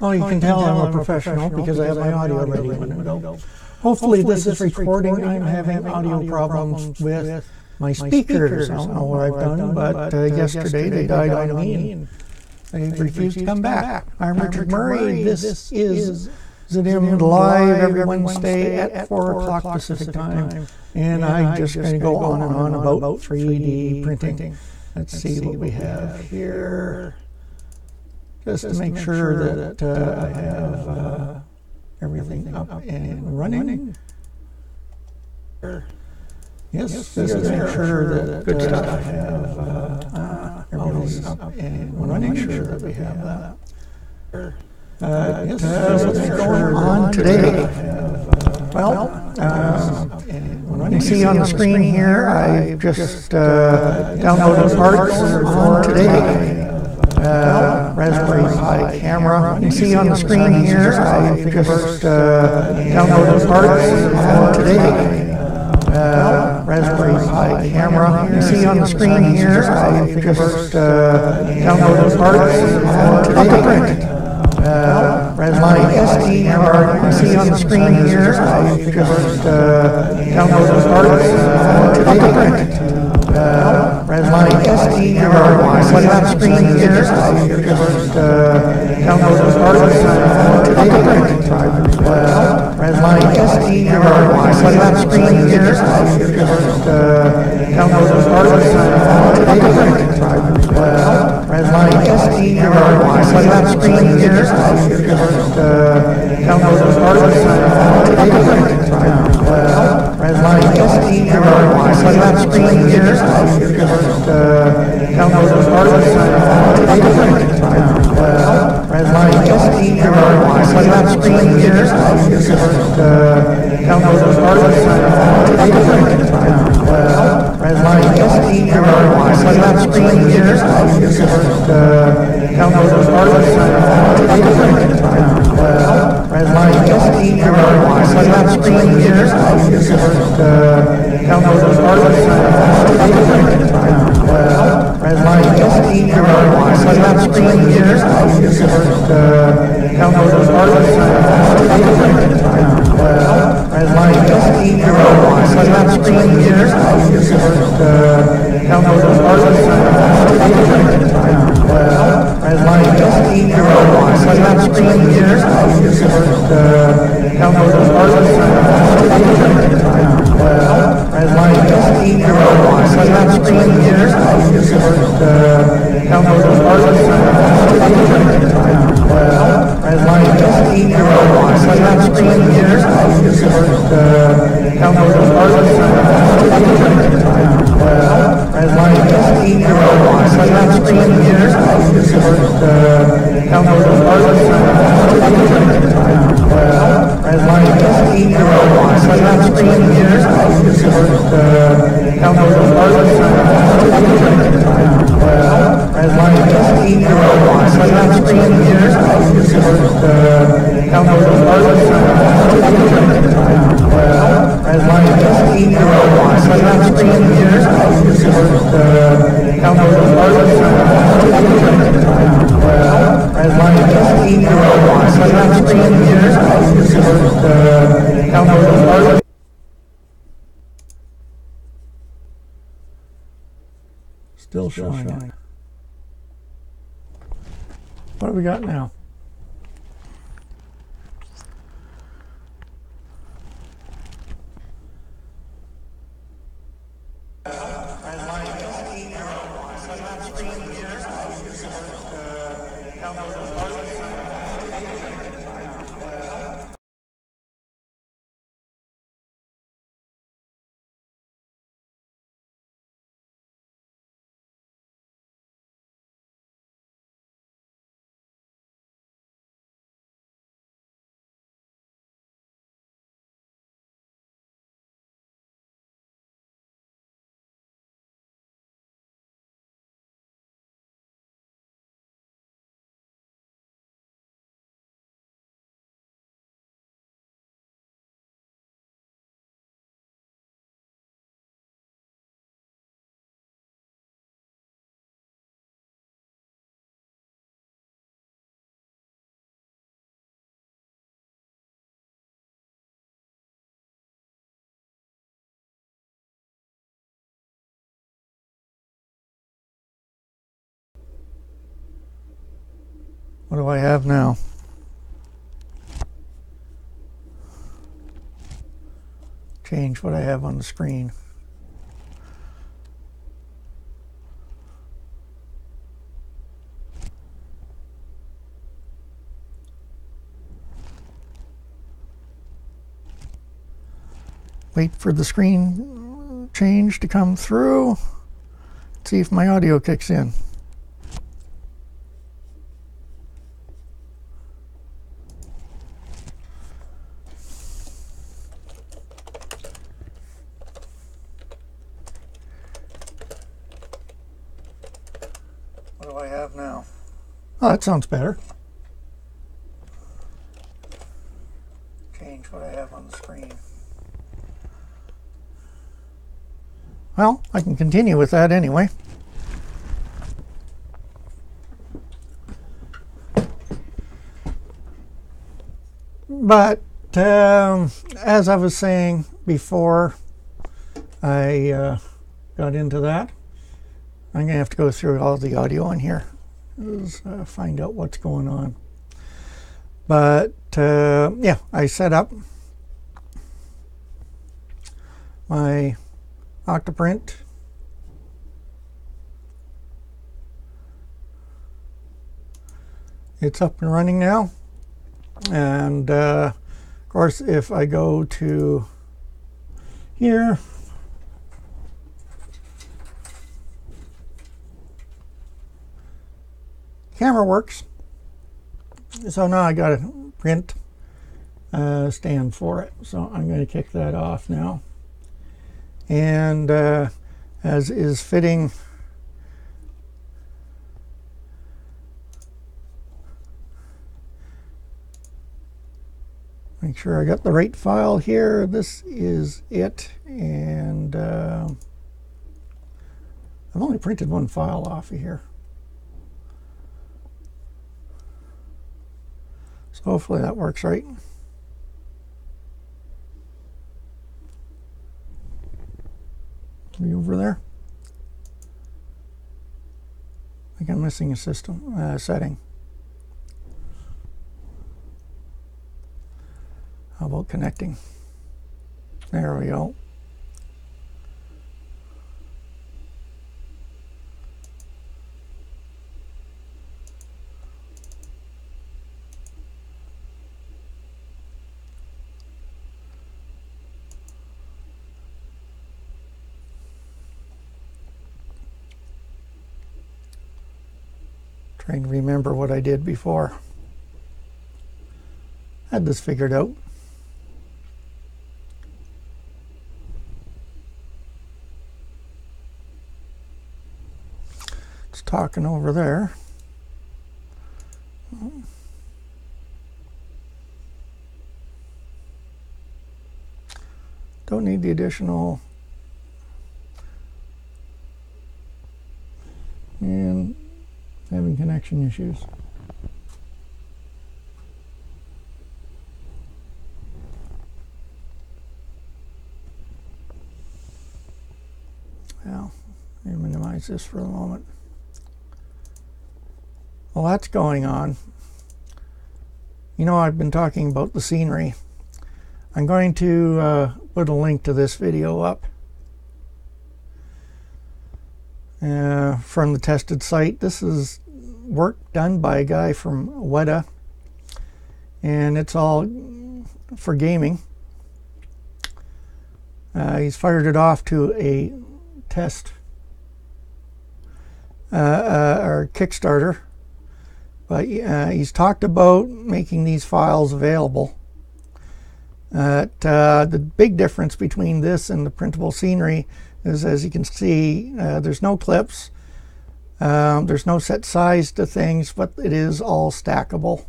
Well, you can tell I'm a professional because I have my audio ready a minute ago. Hopefully this is recording. I'm having audio problems with my speakers. I don't know what I've done, but yesterday they died on me and they refused to come back. I'm Richard Murray. This is ZDM Live every Wednesday at 4 o'clock Pacific time. And I'm just going to go on and on about 3D printing. Let's see what we have here. Just to make sure that I have everything up and running. Yes, just to make sure that good stuff I have everything up and running. Make sure that we have that. Yes, what's going on today? Well, you can see on the screen here, I just downloaded parts for today. Raspberry Pi camera. You can see on the screen here, I just downloaded parts for today. Raspberry Pi camera. You can see on the screen here, I just downloaded parts for today. My SD card. You can see on the screen here, I just downloaded parts for today. My SD card. You see on the screen here, I just downloaded parts for today. My SD card. You see on the screen here, I just downloaded parts for today. My SD card. You see on the screen here, I just downloaded parts for today. My SD card. You see on the screen here, I just downloaded parts for today. My SD card. You see on the screen here, I just downloaded parts for today. My SD card. You see on the screen here, I just downloaded parts for today. My SD card. You see on the screen here, I just downloaded parts for today. My SD card. You see on the screen here, I just downloaded parts for today. My SD card. You see on the screen here, I just downloaded parts for today. My SD card. You see on the screen here, I just downloaded parts for today. My SD card. You see on the screen here, I just downloaded parts for today. My SD card. You see on the screen here, I just downloaded parts for today. My SD card. You see on the screen here, I just downloaded parts for today. My SD card. You see on the screen here, I just downloaded parts for today. My SD card. You see on the screen here, I just downloaded parts for today. My SD card. You see on the screen here, I just downloaded parts for today. My SD card. You see on the screen here, I just downloaded parts. Still showing. What do we got now? What do I have now? Change what I have on the screen. Wait for the screen change to come through. See if my audio kicks in. What do I have now? Oh, that sounds better. Change what I have on the screen. Well, I can continue with that anyway. But as I was saying before I got into that, I'm going to have to go through all the audio on here, find out what's going on. But yeah, I set up my Octoprint. It's up and running now. And of course, if I go to here, camera works. So now I got a print stand for it. So I'm going to kick that off now. And as is fitting, make sure I got the right file here. This is it. And I've only printed one file off of here. So hopefully that works right. Are you over there? I think I'm missing a system setting. How about connecting? There we go. Trying to remember what I did before. Had this figured out. It's talking over there. Don't need the additional. And having connection issues. Well, let me minimize this for the moment. Well, that's going on. You know, I've been talking about the scenery. I'm going to put a link to this video up from the tested site. This is work done by a guy from Weta, and it's all for gaming. He's fired it off to a test or Kickstarter, but he's talked about making these files available. The big difference between this and the printable scenery is, as you can see, there's no clips. There's no set size to things, but it is all stackable.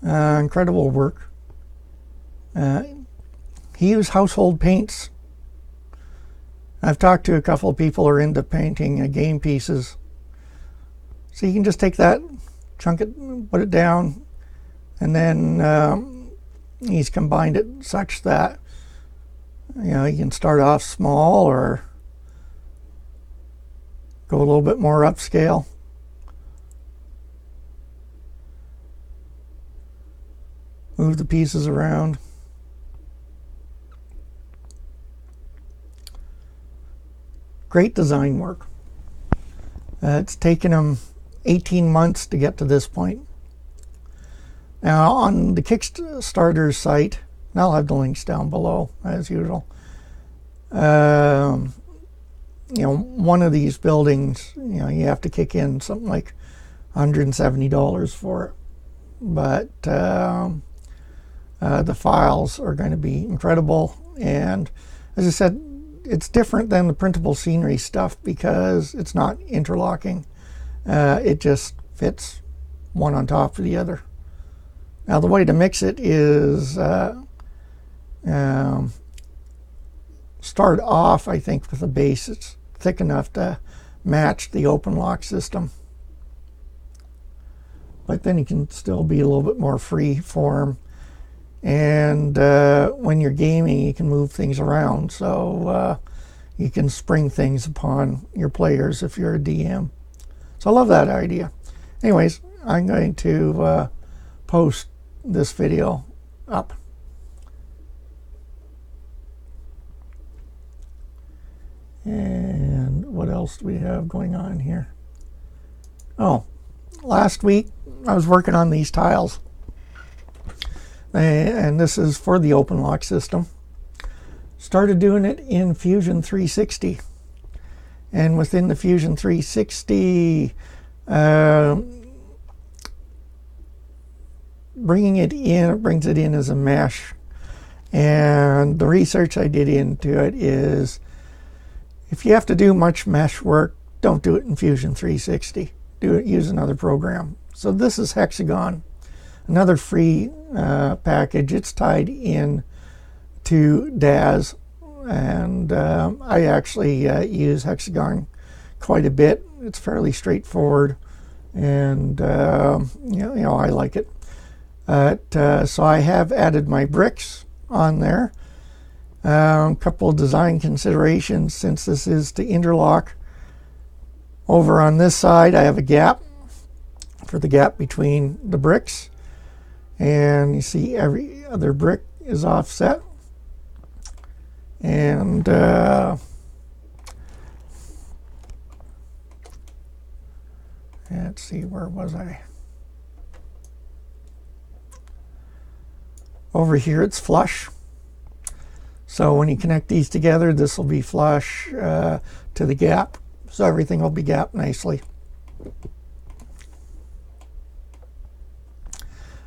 Incredible work. He used household paints. I've talked to a couple of people who are into painting game pieces. So you can just take that, chunk it, put it down, and then he's combined it such that, you know, you can start off small or go a little bit more upscale. move the pieces around. Great design work. It's taken them 18 months to get to this point. Now on the Kickstarter site, and I'll have the links down below as usual. You know, one of these buildings, you know, you have to kick in something like $170 for it. But the files are going to be incredible. And as I said, it's different than the printable scenery stuff because it's not interlocking. It just fits one on top of the other. Now the way to mix it is start off, I think, with a base that's thick enough to match the open lock system. But then you can still be a little bit more free form. And when you're gaming, you can move things around. So you can spring things upon your players if you're a DM. So I love that idea. Anyways, I'm going to post this video up. And what else do we have going on here? Oh, last week I was working on these tiles. And this is for the open lock system. Started doing it in Fusion 360. And within the Fusion 360, bringing it in, it brings it in as a mesh. And the research I did into it is, if you have to do much mesh work, don't do it in Fusion 360. Use another program. So this is Hexagon, another free package. It's tied in to DAZ, and I actually use Hexagon quite a bit. It's fairly straightforward, and you know, I like it. So I have added my bricks on there. A couple of design considerations since this is to interlock. Over on this side, I have a gap for the gap between the bricks, and you see every other brick is offset. And let's see, where was I? Over here, it's flush. So when you connect these together, this will be flush to the gap. So everything will be gapped nicely.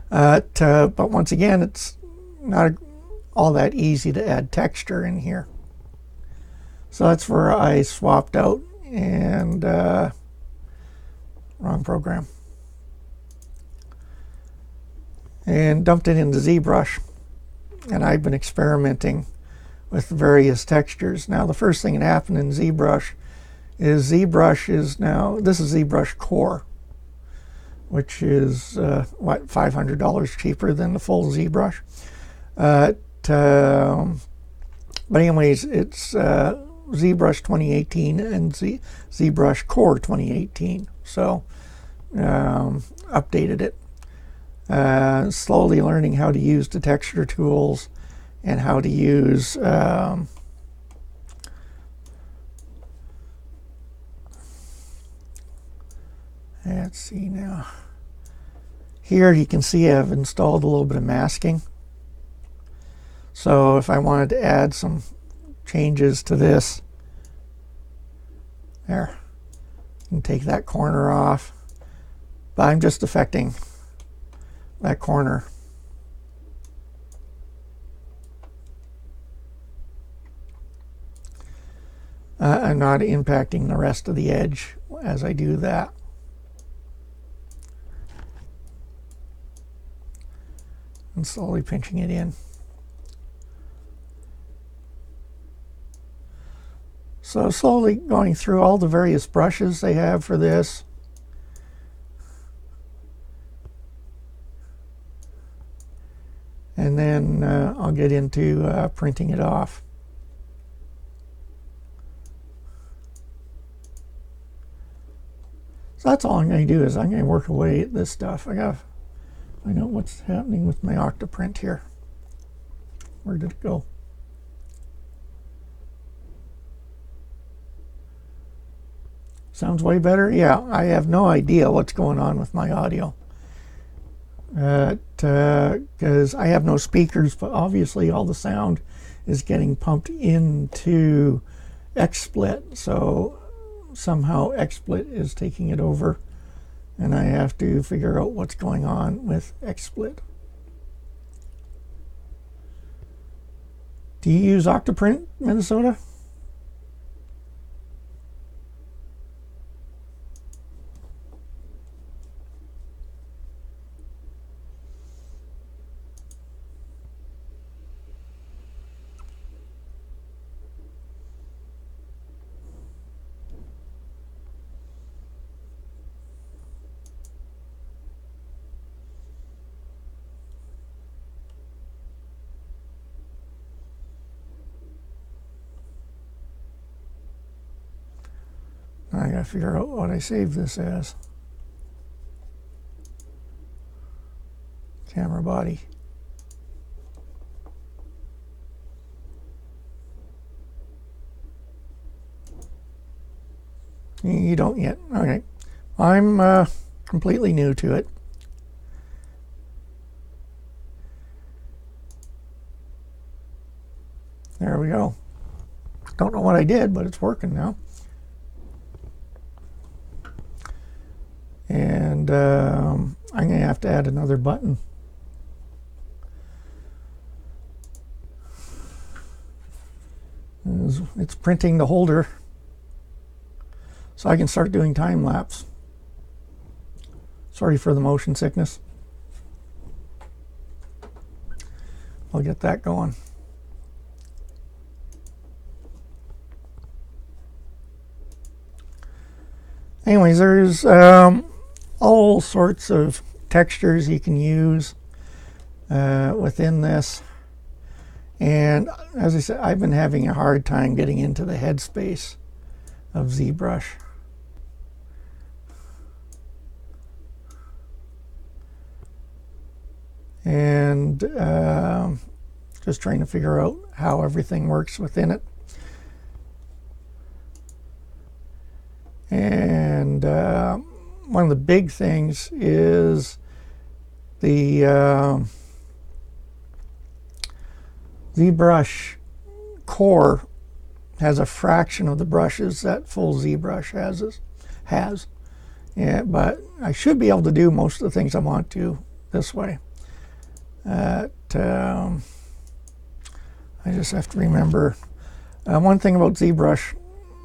But once again, it's not all that easy to add texture in here. So that's where I swapped out and wrong program. And dumped it into ZBrush. And I've been experimenting with various textures. Now the first thing that happened in ZBrush is now, this is ZBrush Core, which is what, $500 cheaper than the full ZBrush. But anyways, it's ZBrush 2018 and ZBrush Core 2018. So updated it. Slowly learning how to use the texture tools and how to use let's see now. Here you can see I've installed a little bit of masking. So if I wanted to add some changes to this, there, you can take that corner off. But I'm just affecting that corner. I'm not impacting the rest of the edge as I do that. And slowly pinching it in. So slowly going through all the various brushes they have for this. And then I'll get into printing it off. So that's all I'm going to do is I'm going to work away at this stuff. I got Find out what's happening with my Octoprint here. Where did it go? Sounds way better? Yeah, I have no idea what's going on with my audio. Because I have no speakers, but obviously all the sound is getting pumped into XSplit. So somehow XSplit is taking it over, and I have to figure out what's going on with XSplit. Do you use Octoprint, Minnesota? I gotta figure out what I saved this as. Camera body. You don't yet. Okay. I'm completely new to it. There we go. Don't know what I did, but it's working now. And I'm going to have to add another button. It's printing the holder, so I can start doing time lapse. Sorry for the motion sickness. I'll get that going. Anyways, there's all sorts of textures you can use within this. And as I said, I've been having a hard time getting into the headspace of ZBrush. And just trying to figure out how everything works within it. And one of the big things is the ZBrush core has a fraction of the brushes that full ZBrush has. Yeah, but I should be able to do most of the things I want to this way. I just have to remember one thing about ZBrush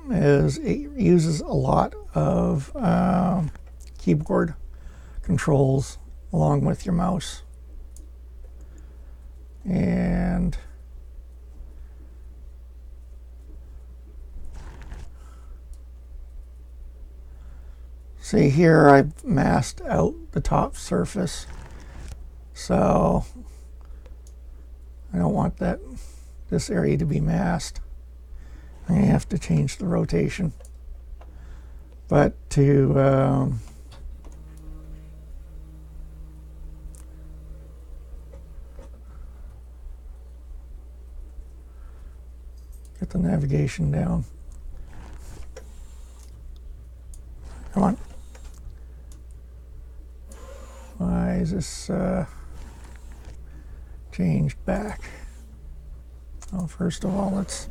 is it uses a lot of keyboard controls along with your mouse. And see here, I've masked out the top surface, so I don't want this area to be masked. I have to change the rotation, but to get the navigation down. Come on. Why is this changed back? Well, first of all, let's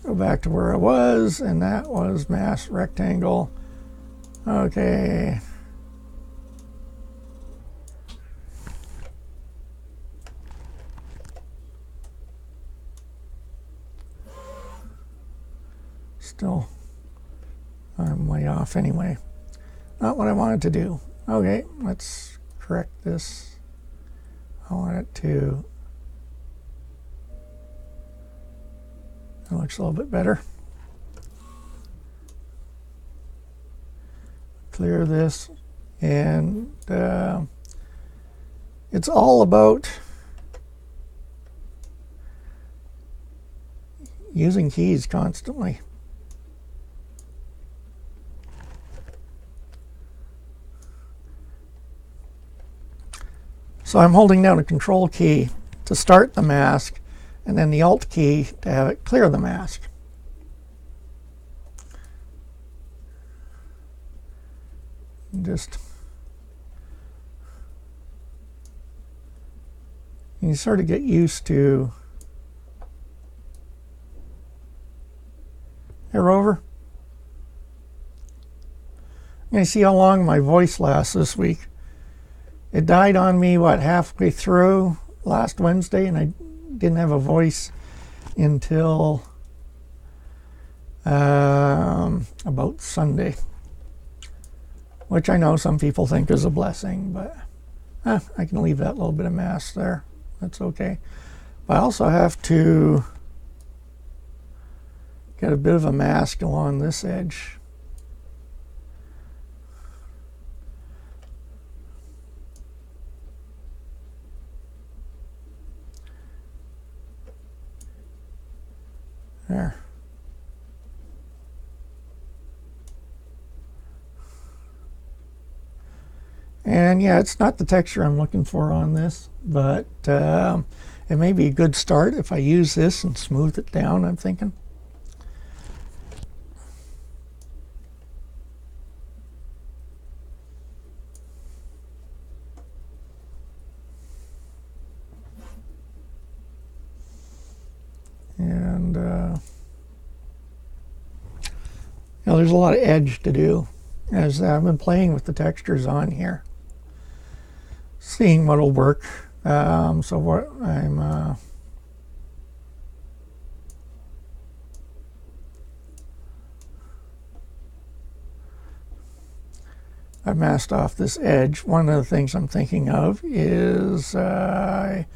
go back to where I was, and that was mass rectangle. Okay. Still, I'm way off anyway. Not what I wanted to do. Okay, let's correct this. I want it to, it looks a little bit better. Clear this, and it's all about using keys constantly. So I'm holding down a control key to start the mask, and then the Alt key to have it clear the mask. Just you sort of get used to. Hey, Rover. I'm going to see how long my voice lasts this week. It died on me, what, halfway through last Wednesday, and I didn't have a voice until about Sunday, which I know some people think is a blessing, but I can leave that little bit of mass there. That's okay. But I also have to get a bit of a mask along this edge. There. And yeah, it's not the texture I'm looking for on this, but it may be a good start if I use this and smooth it down, I'm thinking. And you know, there's a lot of edge to do as I've been playing with the textures on here, seeing what'll work. So what I've masked off this edge. One of the things I'm thinking of is I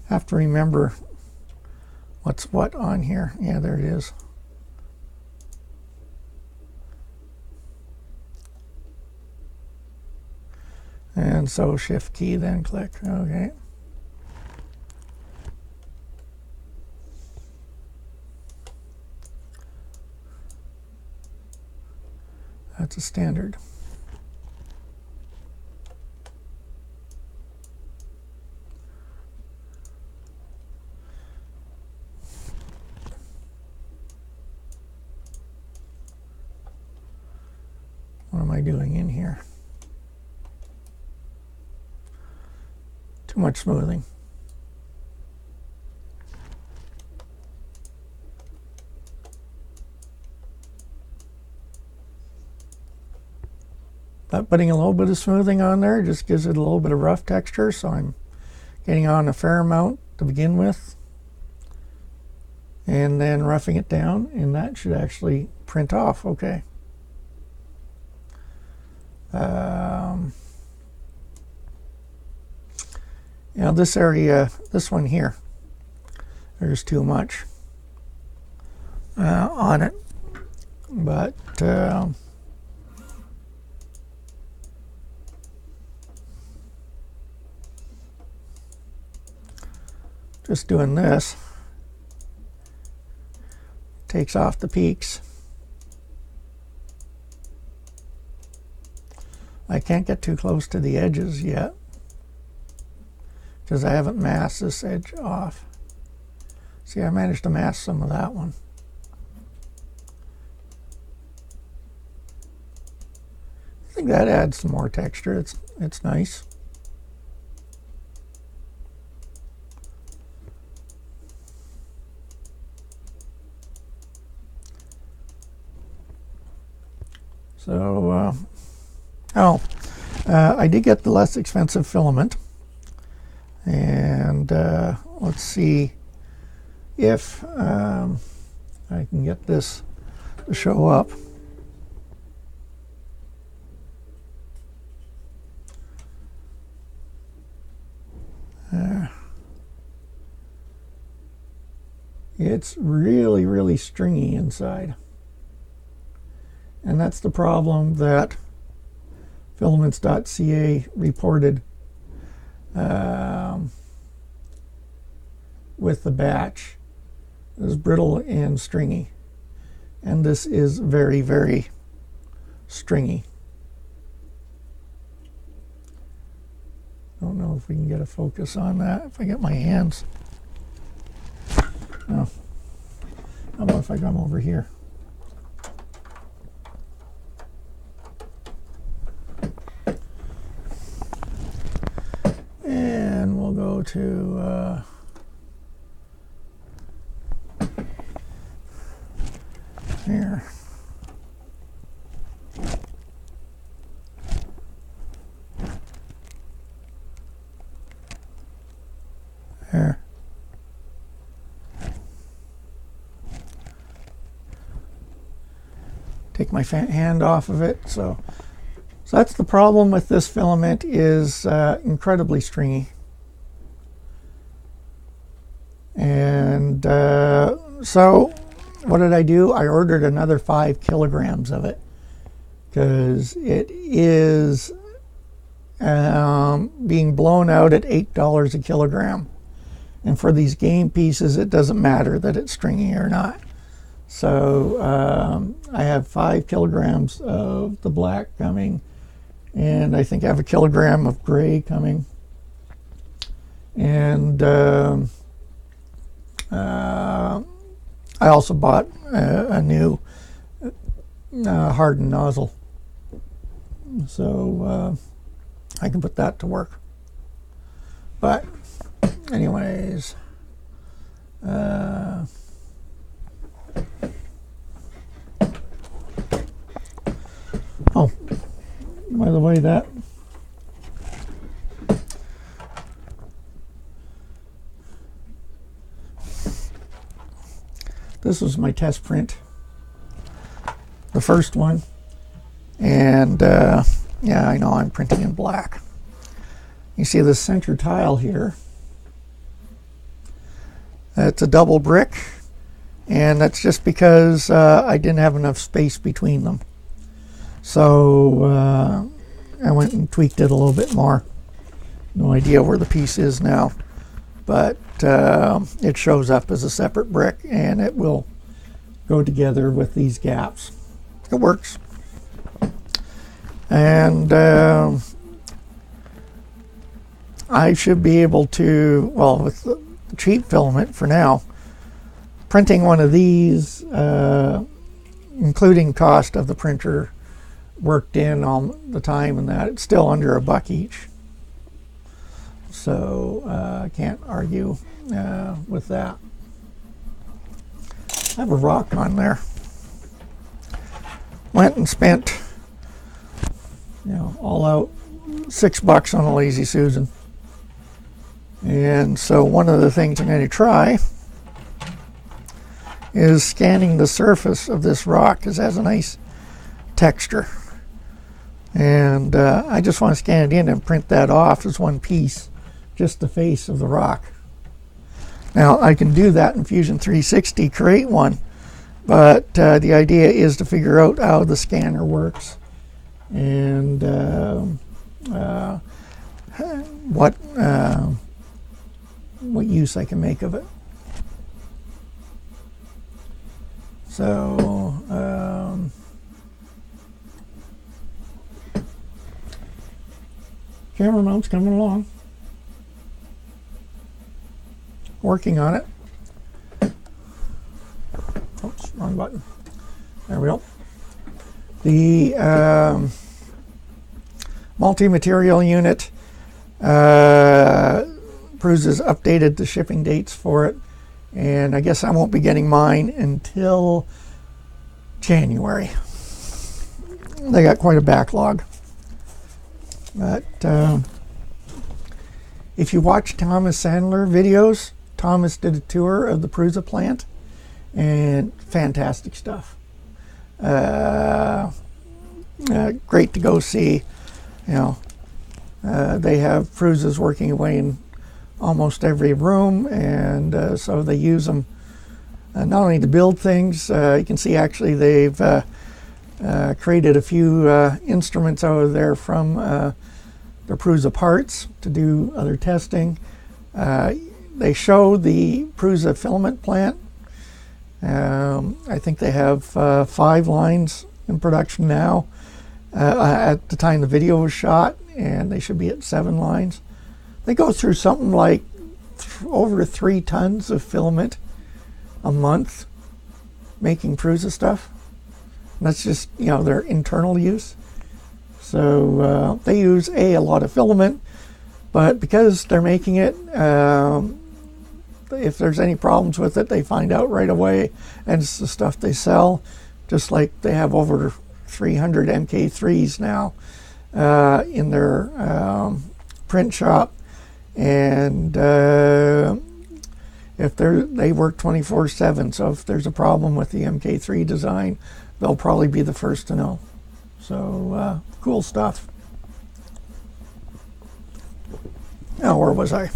have to remember what's what on here. Yeah, there it is. And so shift key, then click. Okay. That's a standard. What am I doing in here? Too much smoothing. But putting a little bit of smoothing on there just gives it a little bit of rough texture, so I'm getting on a fair amount to begin with, and then roughing it down, and that should actually print off okay. You know, this area, this one here, there's too much on it, but just doing this takes off the peaks. I can't get too close to the edges yet because I haven't masked this edge off. See, I managed to mask some of that one. I think that adds some more texture. It's nice. So, I did get the less expensive filament, and let's see if I can get this to show up. It's really, really stringy inside. And that's the problem that Filaments.ca reported with the batch. It was brittle and stringy. And this is very, very stringy. don't know if we can get a focus on that if I get my hands. Oh. How about if I come over here? And we'll go to here. There. Take my hand off of it. So that's the problem with this filament, is incredibly stringy. And so what did I do? I ordered another 5 kilograms of it, because it is being blown out at $8 a kilogram. And for these game pieces, it doesn't matter that it's stringy or not. So I have 5 kilograms of the black coming, and I think I have a kilogram of gray coming. And I also bought a new hardened nozzle, so I can put that to work. But anyways, oh, by the way, this was my test print, the first one, and yeah, I know I'm printing in black. You see the center tile here. It's a double brick, and that's just because I didn't have enough space between them. So I went and tweaked it a little bit more. No idea where the piece is now, but it shows up as a separate brick, and it will go together with these gaps. It works. And I should be able to, well, with the cheap filament for now, printing one of these, including cost of the printer worked in all the time and that, it's still under $1 each. So I can't argue with that. I have a rock on there. Went and spent, all out $6 on a Lazy Susan. And so one of the things I'm going to try is scanning the surface of this rock, because it has a nice texture. And I just want to scan it in and print that off as one piece, just the face of the rock. Now I can do that in Fusion 360, create one, but the idea is to figure out how the scanner works and what use I can make of it. So camera mount's coming along. Working on it. Oops, wrong button. There we go. The multi-material unit, Prusa has updated the shipping dates for it, and I guess I won't be getting mine until January. They got quite a backlog. But if you watch Thomas Sandler videos, Thomas did a tour of the Prusa plant, and fantastic stuff. Great to go see. They have Prusas working away in almost every room, and so they use them not only to build things. You can see actually they've created a few instruments out of there from the Prusa parts to do other testing. They show the Prusa filament plant. I think they have 5 lines in production now at the time the video was shot, and they should be at 7 lines. they go through something like over 3 tons of filament a month making Prusa stuff. And that's just, you know, their internal use. So they use a lot of filament, but because they're making it, if there's any problems with it, they find out right away, and it's the stuff they sell. Just like they have over 300 MK3s now in their print shop, and if they work 24/7, so if there's a problem with the MK3 design, they'll probably be the first to know. So cool stuff. Now, where was I?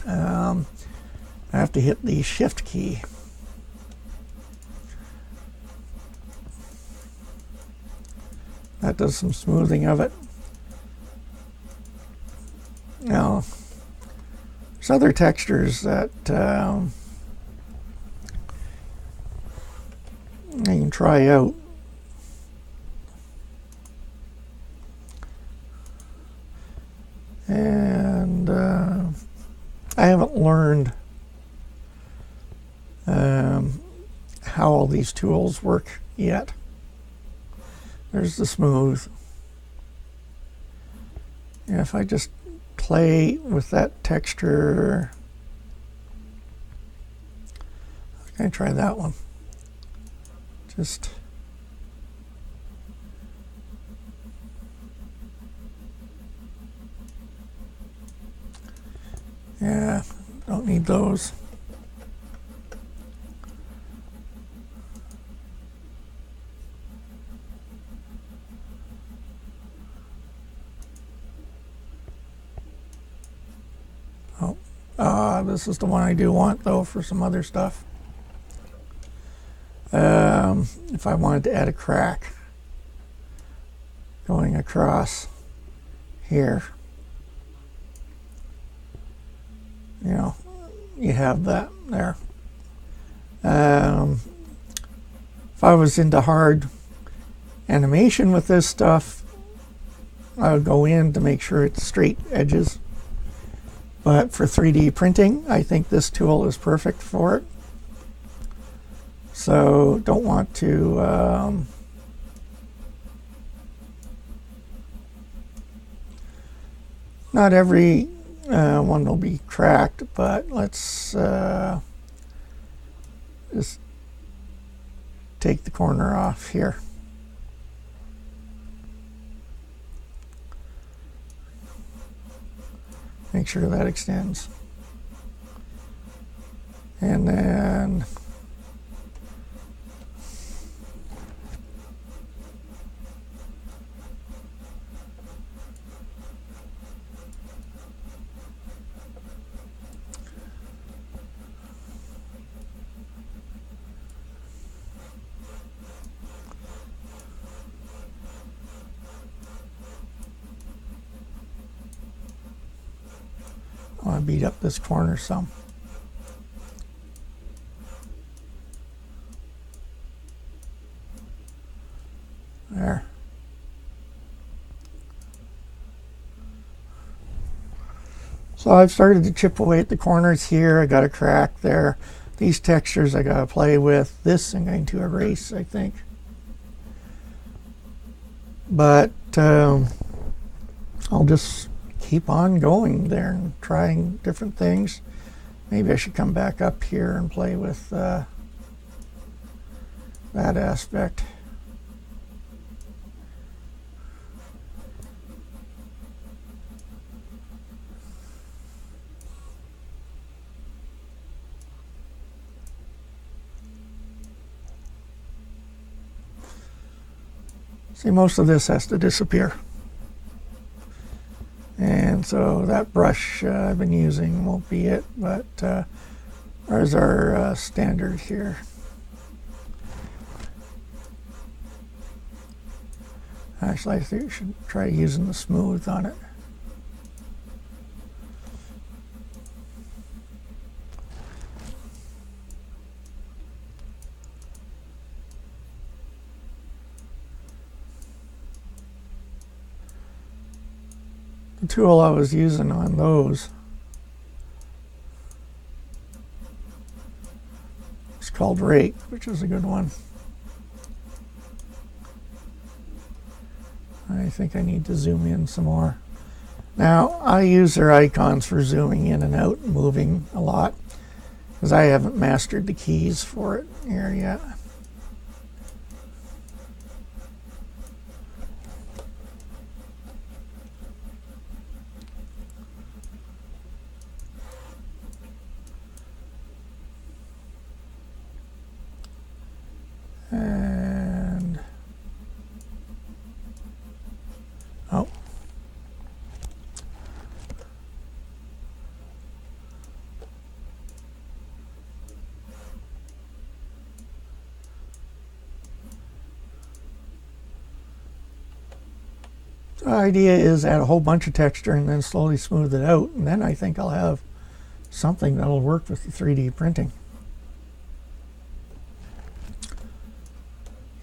I have to hit the shift key. That does some smoothing of it. Now, there's other textures that you can try out. And I haven't learned how all these tools work yet. There's the smooth. And if I just play with that texture, I'm going to try that one. Just yeah, don't need those. This is the one I do want, though, for some other stuff. If I wanted to add a crack going across here, you know, you have that there. If I was into hard animation with this stuff, I would go in to make sure it's straight edges. But for 3D printing, I think this tool is perfect for it. So don't want to not every one will be cracked, but let's just take the corner off here. Make sure that extends. And then I want to beat up this corner some. There. So I've started to chip away at the corners here. I got a crack there. These textures I got to play with. This I'm going to erase, I think. But I'll just keep on going there and trying different things. Maybe I should come back up here and play with that aspect. See, most of this has to disappear. And so that brush I've been using won't be it, but there's our standard here. Actually, I think we should try using the smooth on it. the tool I was using on those is called Rake, which is a good one. I think I need to zoom in some more. Now, I use their icons for zooming in and out and moving a lot, because I haven't mastered the keys for it here yet. And oh, the idea is add a whole bunch of texture and then slowly smooth it out, and then I think I'll have something that'll work with the 3D printing.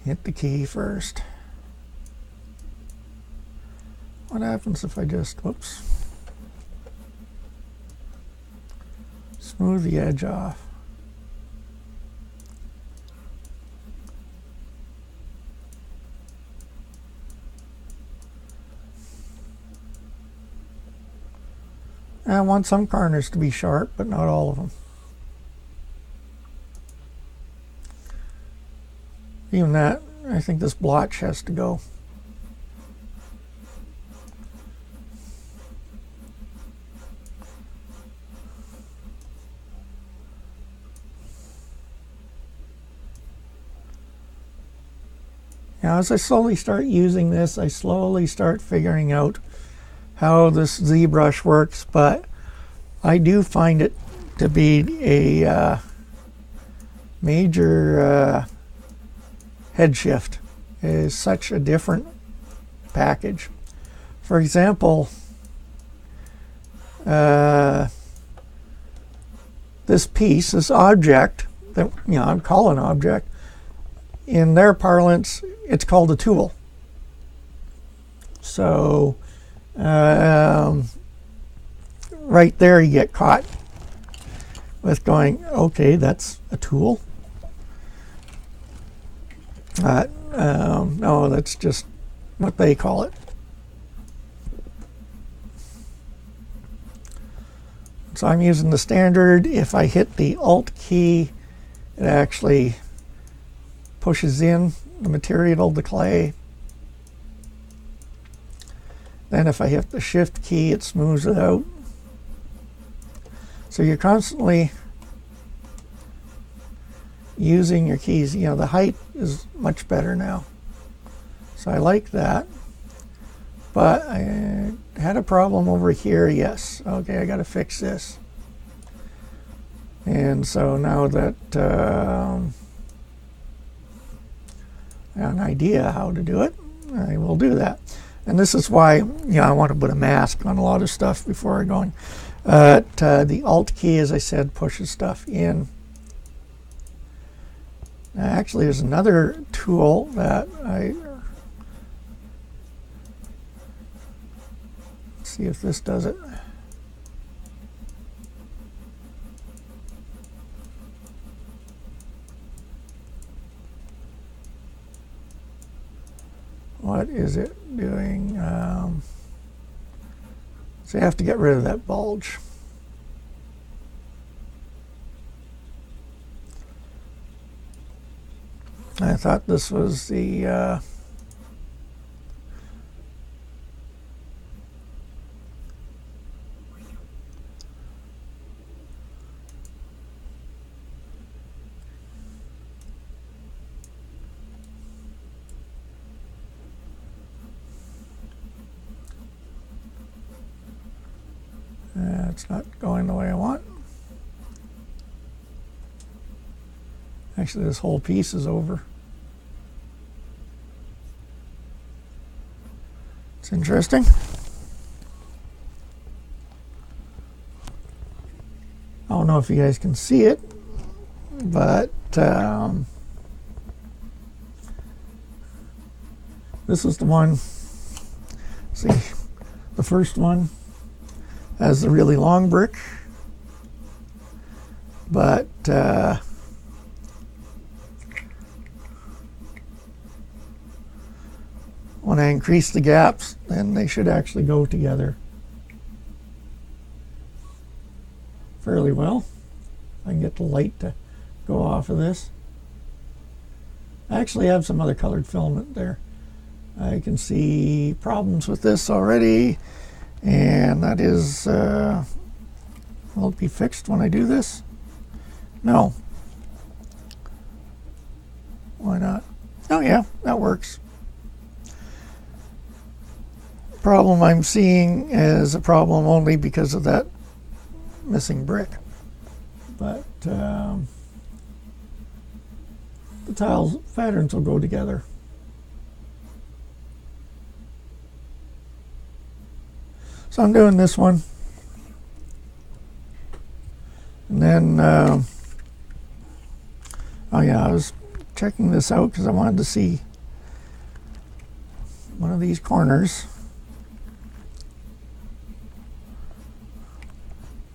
Hit the key first. What happens if I just, whoops, smooth the edge off? I want some corners to be sharp, but not all of them. Even that, I think this blotch has to go. Now, as I slowly start using this, I slowly start figuring out how this ZBrush works, but I do find it to be a major head shift. It is such a different package. For example, this piece, this object that I'm calling object, in their parlance, it's called a tool. So right there you get caught with going, okay, that's a tool. No, that's just what they call it. So I'm using the standard. If I hit the Alt key, it actually pushes in the material, the clay. Then if I hit the Shift key, it smooths it out. So you're constantly using your keys. The height is much better now. So I like that. But I had a problem over here, yes. Okay, I got to fix this. And so now that I have an idea how to do it, I will do that. And this is why I want to put a mask on a lot of stuff before I'm going. The Alt key, as I said, pushes stuff in. Actually, there's another tool that let's see if this does it. What is it doing? So you have to get rid of that bulge. I thought this was the it's not going the way I want. Actually, this whole piece is over. It's interesting. I don't know if you guys can see it, but this is the one. See, The first one has the really long brick, but when I increase the gaps, then they should actually go together fairly well. I can get the light to go off of this. I actually have some other colored filament there. I can see problems with this already, and that is, will it be fixed when I do this? No. Why not? Oh yeah, that works. Problem I'm seeing is a problem only because of that missing brick. But the tiles patterns will go together. So I'm doing this one. And then, oh yeah, I was checking this out because I wanted to see one of these corners.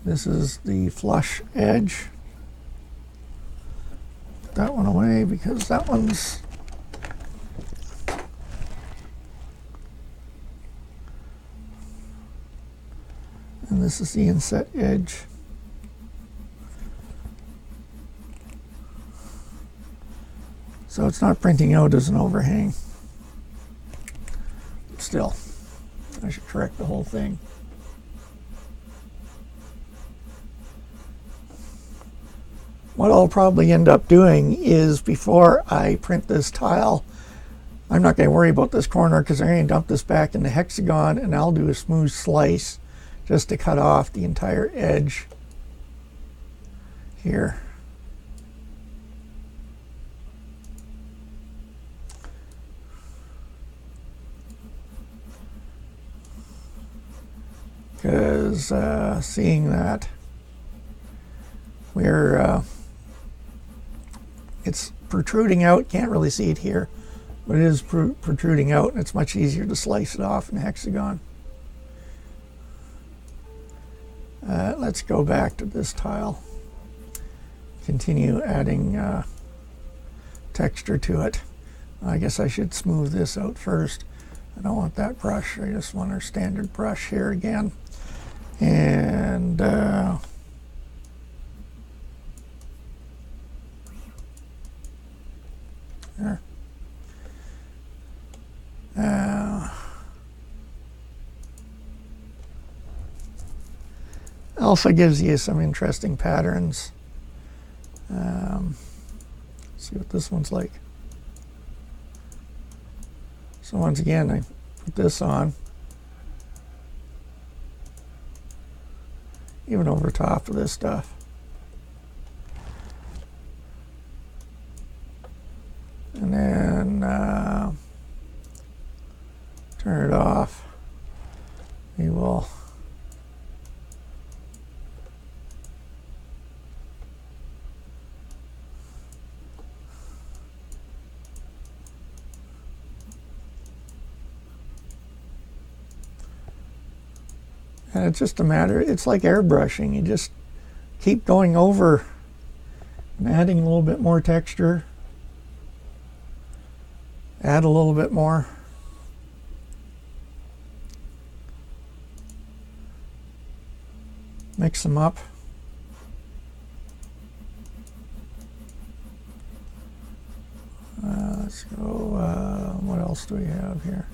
This is the flush edge. Put that one away because that one's and this is the inset edge. So it's not printing out as an overhang. Still, I should correct the whole thing. What I'll probably end up doing is, before I print this tile, I'm not going to worry about this corner because I'm going to dump this back in the hexagon, and I'll do a smooth slice just to cut off the entire edge here. Because seeing that it's protruding out, can't really see it here, but it is protruding out, and it's much easier to slice it off in a hexagon. Let's go back to this tile. Continue adding texture to it. I guess I should smooth this out first. I don't want that brush. I just want our standard brush here again. And there. Alpha gives you some interesting patterns. See what this one's like. So once again, I put this on, even over top of this stuff. And then turn it off. We will and it's just a matter, it's like airbrushing. You just keep going over and adding a little bit more texture. Add a little bit more. Mix them up. Let's go, what else do we have here?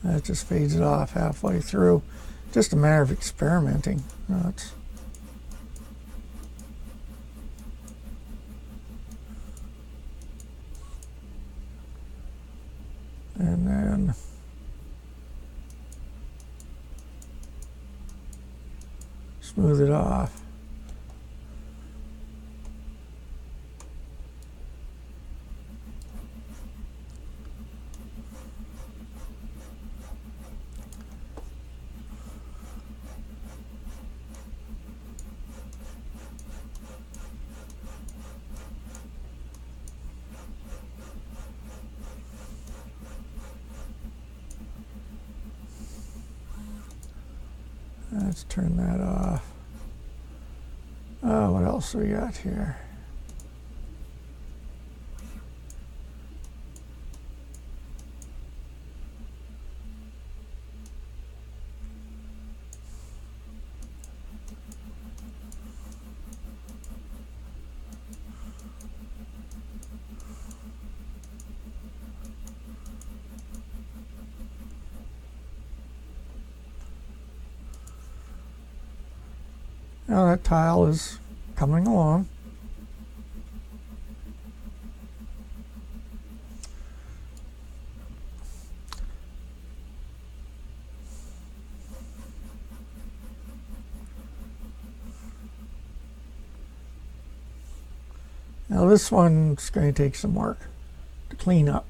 That just fades it off halfway through. Just a matter of experimenting. And then smooth it off. Let's turn that off. Oh, what else we got here? Now that tile is coming along. Now this one's going to take some work to clean up.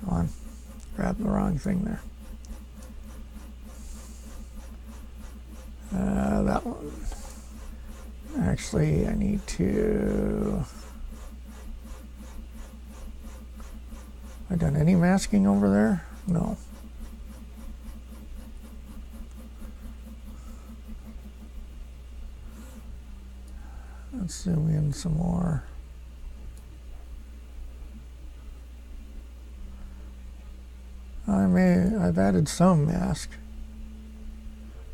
Come on, grab the wrong thing there. That one. Actually, I need to... Have I done any masking over there? No. Let's zoom in some more. I've added some mask,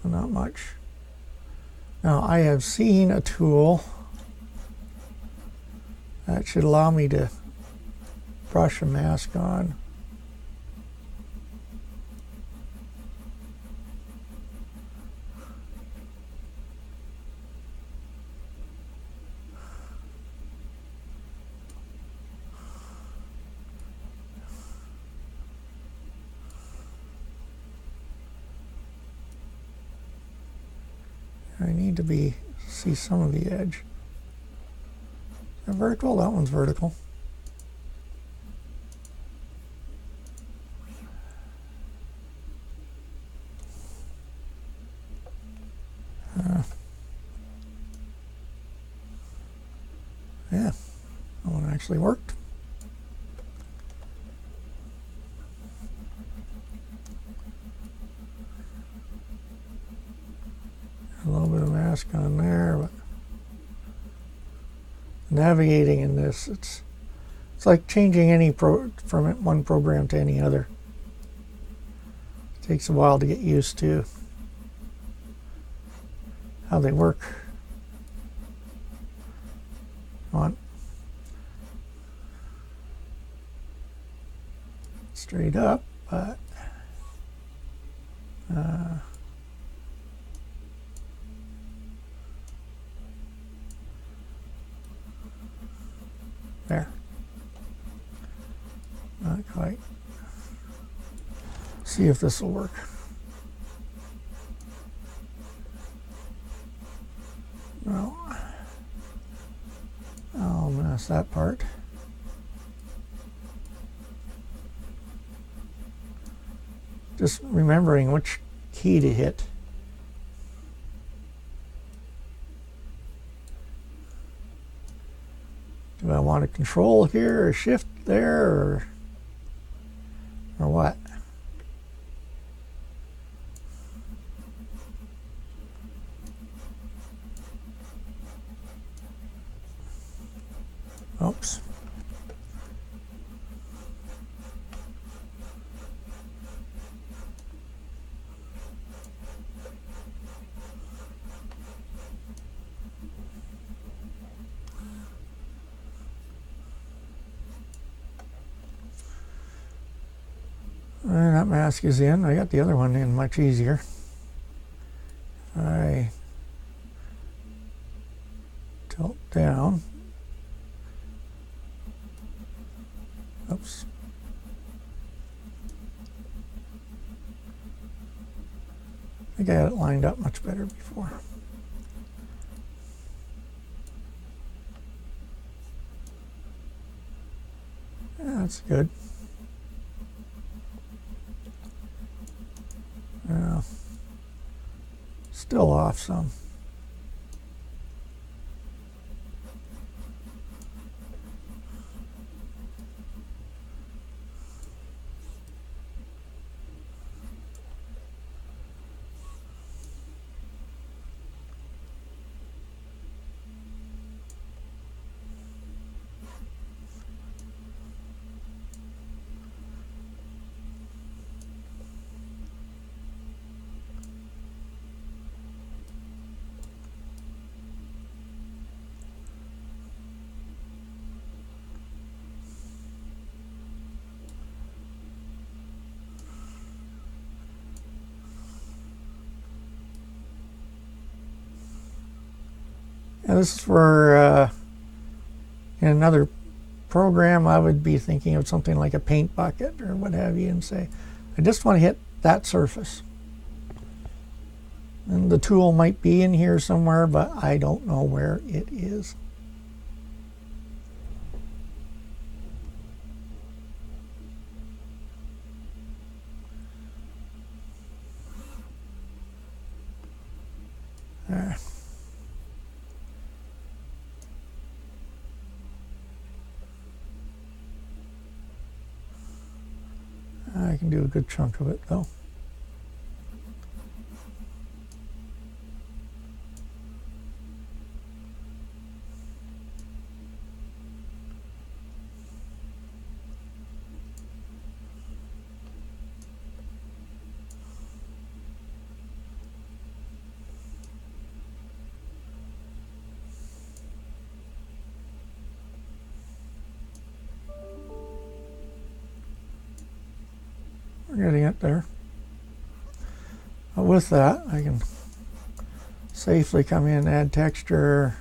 but not much. Now I have seen a tool that should allow me to brush a mask on. I need to see some of the edge. Is that vertical? That one's vertical. Yeah, that one actually worked. A little bit of mask on there, but navigating in this, it's like changing from one program to any other. It takes a while to get used to how they work. On straight up, but there. Not quite. See if this will work. No. I'll mess that part. Just remembering which key to hit. Do I want to control here or shift there or what? Oops. And that mask is in. I got the other one in much easier. I tilt down. Oops. I think I had it lined up much better before. Yeah, that's good. Still off some. Now this is where in another program I would be thinking of something like a paint bucket or what have you, and say, I just want to hit that surface. And the tool might be in here somewhere, but I don't know where it is. There. I can do a good chunk of it though. We're getting it there. But with that, I can safely come in, add texture.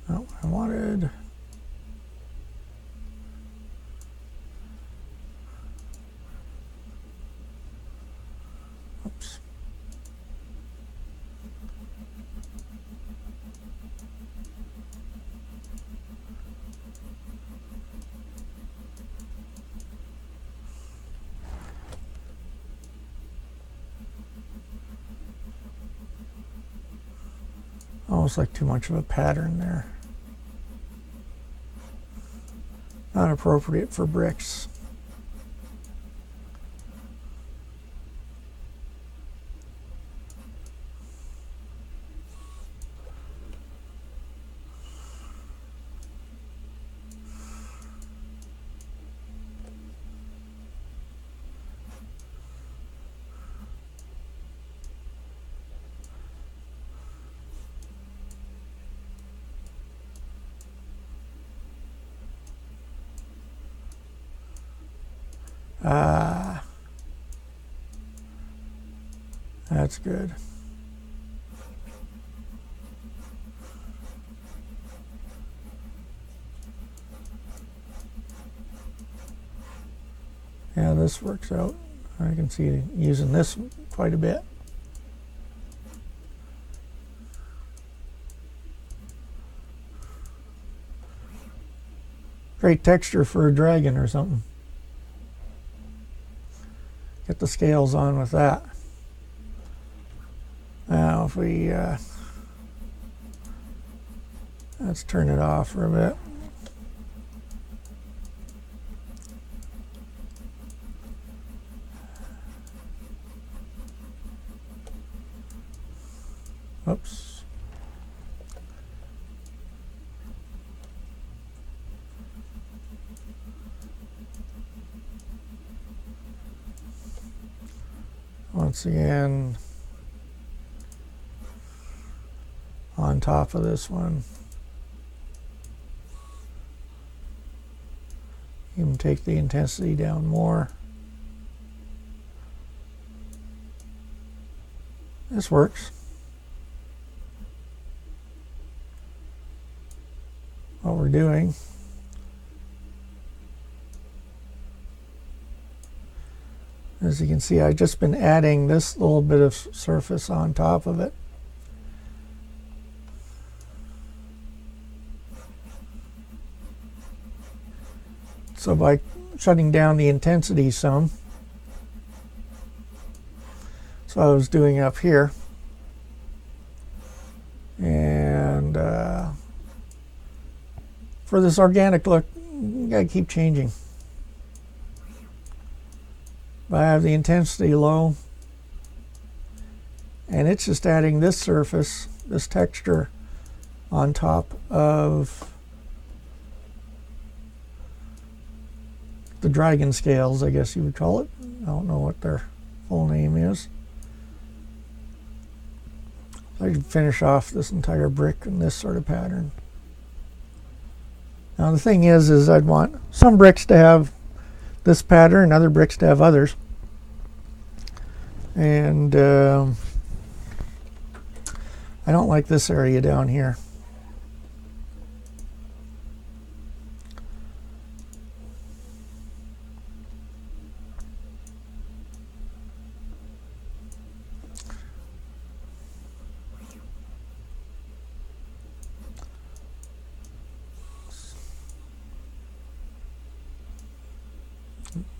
Oh, I wanted. Oops. Almost like too much of a pattern there. Not appropriate for bricks. That's good. Yeah, this works out. I can see using this quite a bit. Great texture for a dragon or something. Get the scales on with that. Now if we let's turn it off for a bit. Oops. Once again, on top of this one, even take the intensity down more. This works. What we're doing. As you can see, I've just been adding this little bit of surface on top of it. So by shutting down the intensity some, so I was doing up here, and for this organic look, you gotta keep changing. But I have the intensity low, and it's just adding this surface, this texture, on top of the dragon scales, I guess you would call it. I don't know what their full name is. I could finish off this entire brick in this sort of pattern. Now the thing is I'd want some bricks to have this pattern and other bricks to have others. And I don't like this area down here.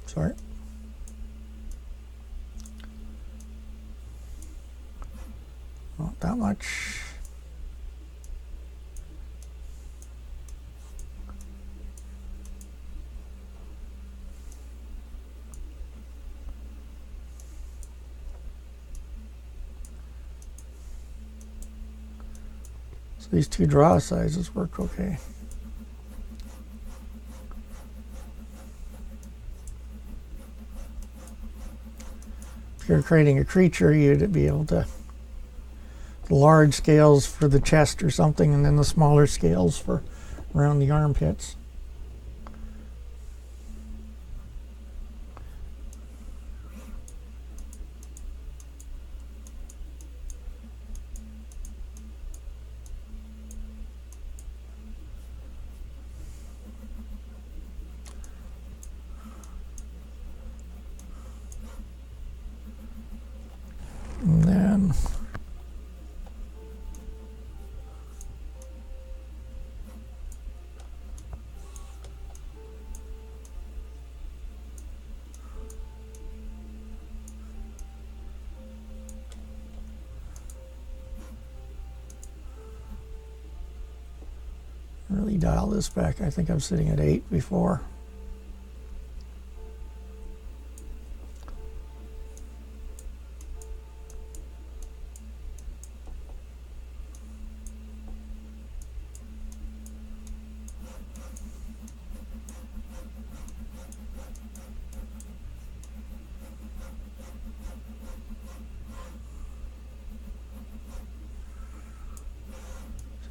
Sorry. Not that much. So these two draw sizes work okay. If you're creating a creature, you'd be able to large scales for the chest or something, and then the smaller scales for around the armpits. And then really dial this back. I think I'm sitting at 8 before.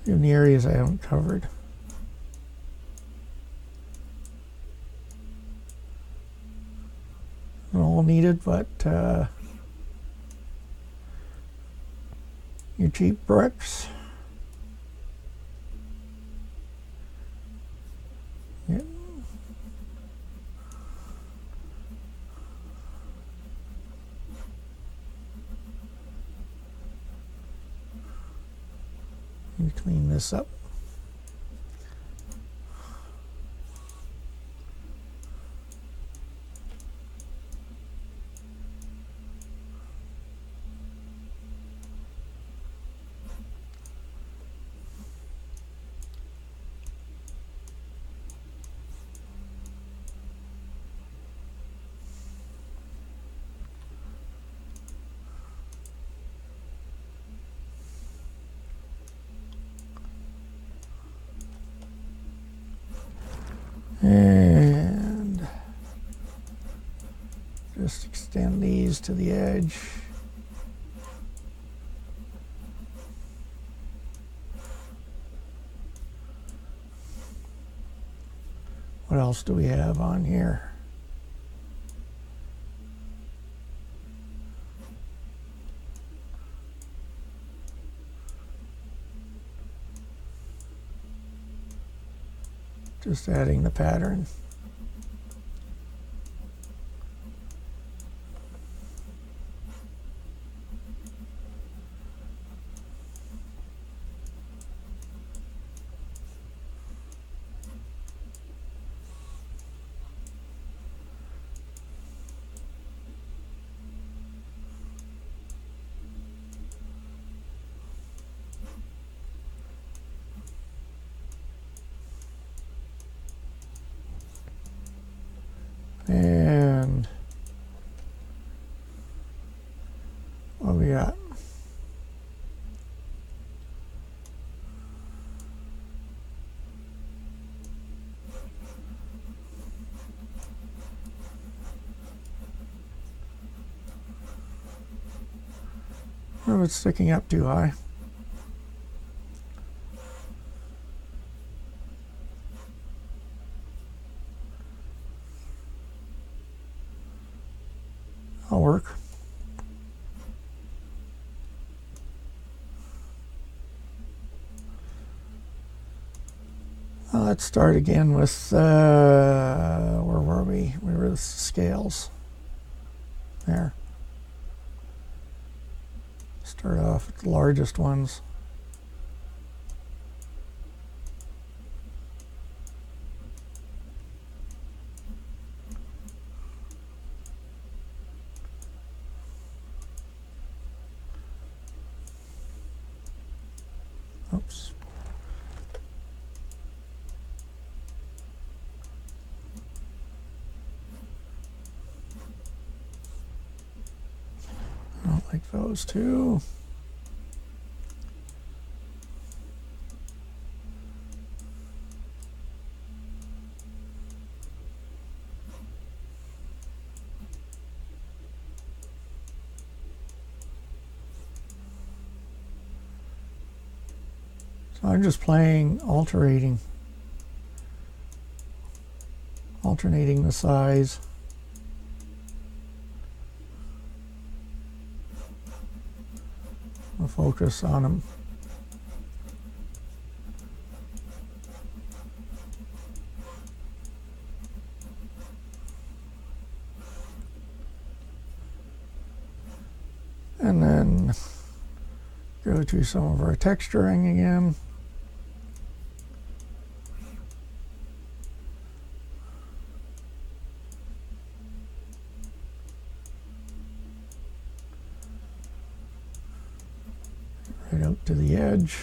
In the areas I haven't covered. Not all needed, but your cheap bricks. Yeah. Clean this up. And just extend these to the edge. What else do we have on here? Just adding the pattern. And what we got? Oh, it's sticking up too high. Let's start again with, where were we? We were with scales. There. Start off with the largest ones. Oops. I don't like those two. So I'm just playing, alternating the size. I'll focus on them. And then go to some of our texturing again. Right out to the edge.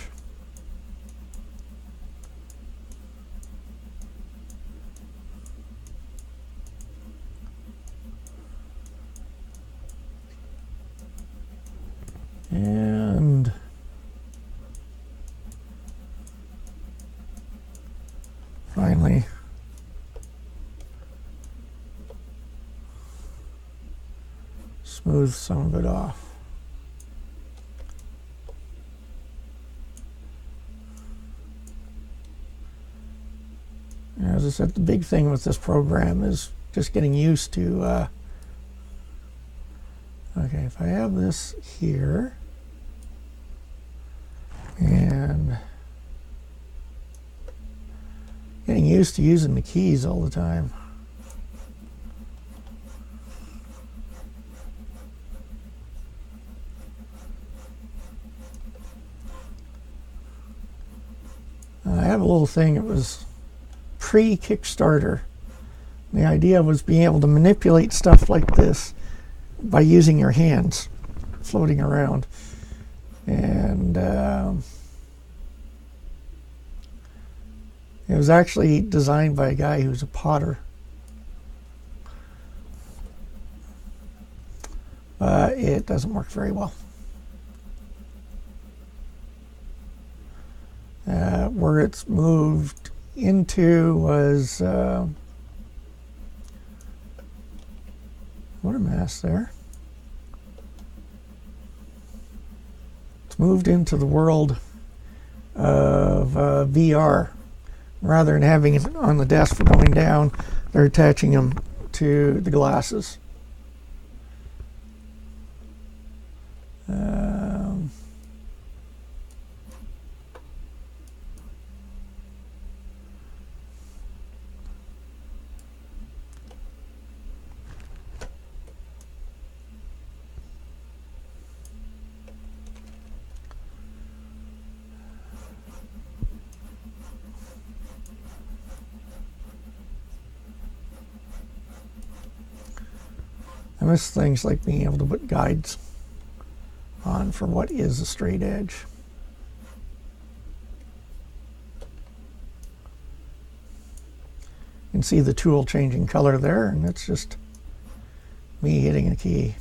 And finally, smooth some of it off. As I said, the big thing with this program is just getting used to, okay, if I have this here, and getting used to using the keys all the time. I have a little thing, it was pre-Kickstarter. The idea was being able to manipulate stuff like this by using your hands floating around. And it was actually designed by a guy who's a potter. But it doesn't work very well. Where it's moved into was what a mess there. It's moved into the world of VR. Rather than having it on the desk for going down, they're attaching them to the glasses. I miss things like being able to put guides on for what is a straight edge. You can see the tool changing color there, and it's just me hitting a key.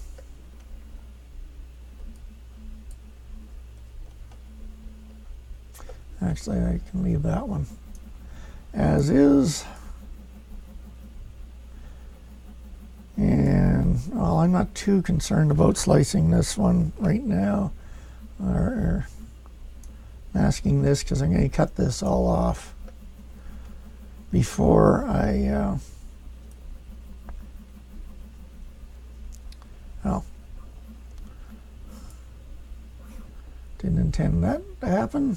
Actually, I can leave that one as is. And, well, I'm not too concerned about slicing this one right now, or masking this, because I'm going to cut this all off before I, oh, didn't intend that to happen.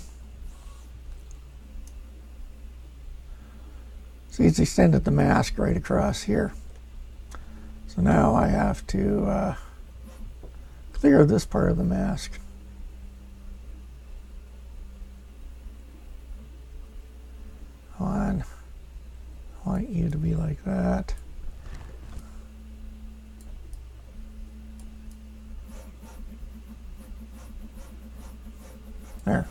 See, it's extended the mask right across here. So now I have to clear this part of the mask. I want you to be like that. There.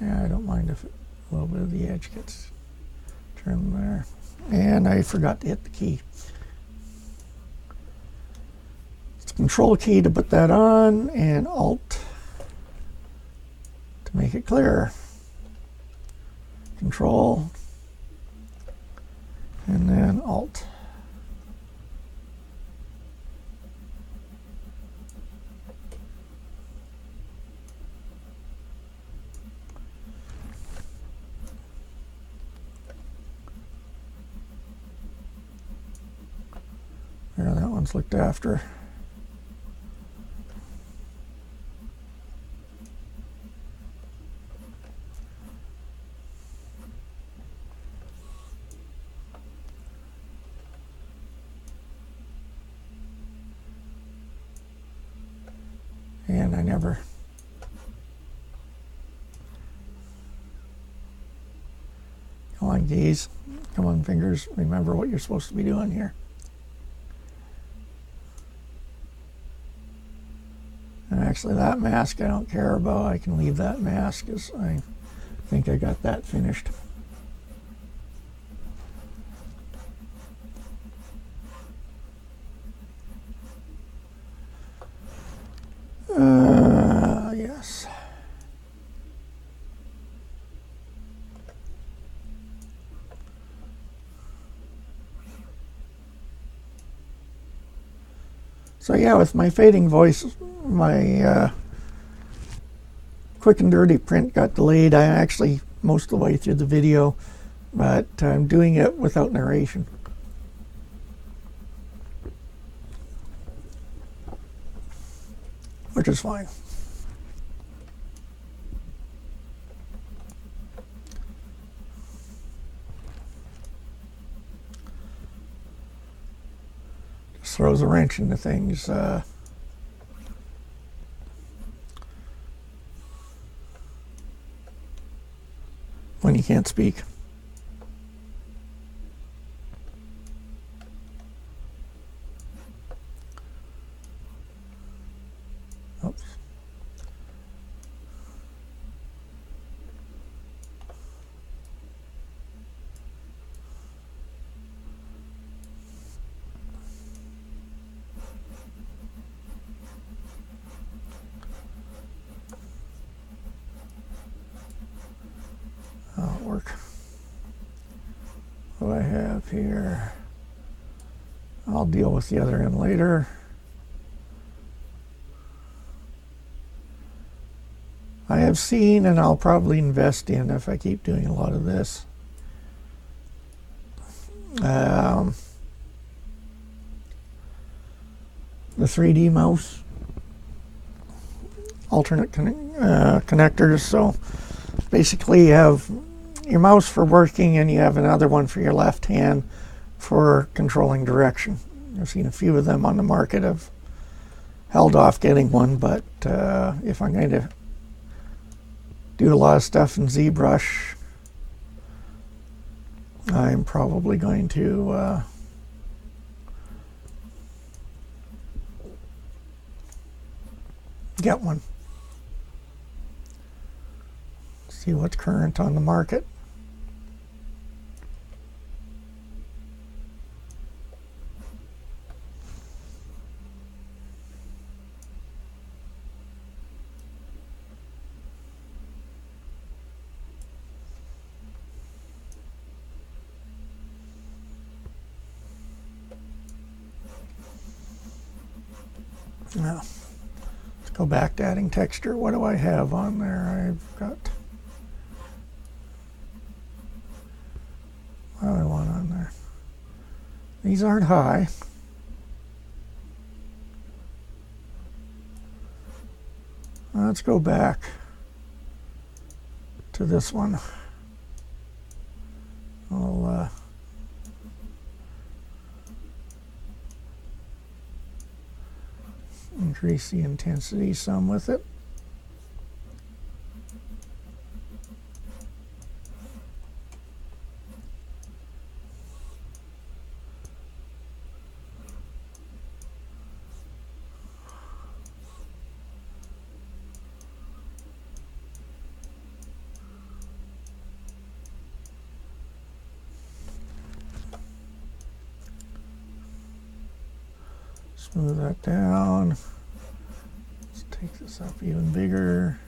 Yeah, I don't mind if a little bit of the edge gets trimmed there. And I forgot to hit the key. It's the Control key to put that on, and Alt to make it clearer. Control, and then Alt. There, that one's looked after. And I never come on, gaze, come on, fingers, remember what you're supposed to be doing here. And actually that mask I don't care about. I can leave that mask as I think I got that finished. Yes. So yeah, with my fading voice, my quick and dirty print got delayed. I actually most of the way through the video, but I'm doing it without narration. Which is fine. Just throws a wrench into things. When you can't speak. Oops. That'll work. What do I have here? I'll deal with the other end later. I have seen, and I'll probably invest in if I keep doing a lot of this, the 3D mouse, alternate connectors. So basically you have your mouse for working and you have another one for your left hand for controlling direction. I've seen a few of them on the market. I've held off getting one, but if I'm going to do a lot of stuff in ZBrush, I'm probably going to get one. See what's current on the market. Now, let's go back to adding texture. What do I have on there? I've got, what do I want on there? These aren't high. Let's go back to this one. I'll increase the intensity some with it. Smooth that down. Let's take this up even bigger.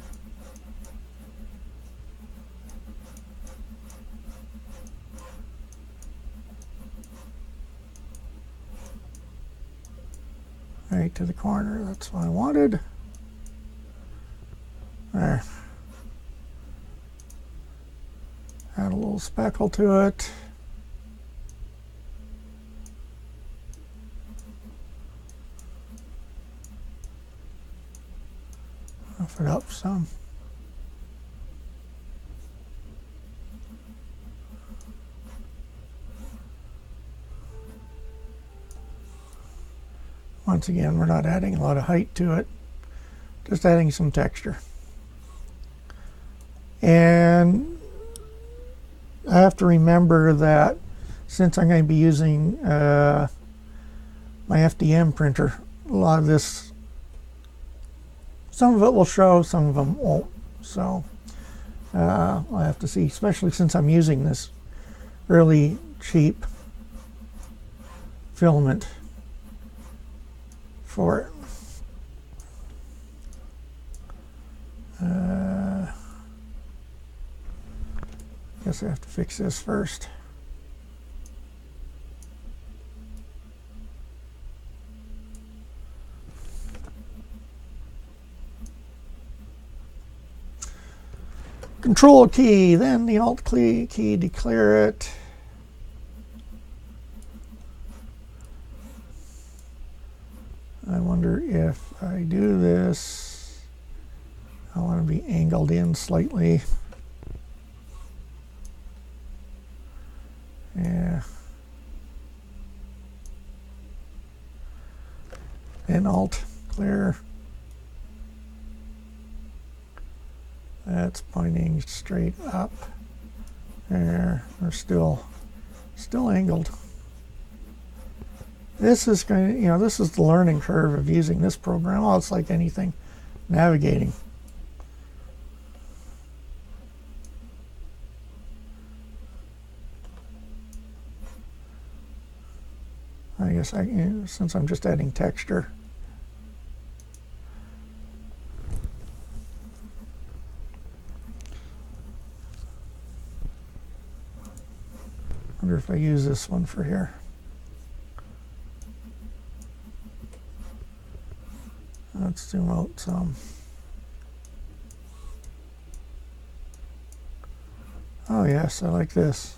Right to the corner, that's what I wanted. There. Add a little speckle to it. Rough it up some. Once again, we're not adding a lot of height to it, just adding some texture. And I have to remember that since I'm going to be using my FDM printer, a lot of this, some of it will show, some of them won't. So I'll have to see, especially since I'm using this really cheap filament for it. Guess I have to fix this first. Control key, then the Alt key to clear it. I wonder if I do this, I want to be angled in slightly. Yeah. And Alt clear. That's pointing straight up. There, we're still angled. This is going to, this is the learning curve of using this program. Oh, it's like anything, navigating. I guess since I'm just adding texture. Wonder if I use this one for here. Let's zoom out some. Oh yes, I like this.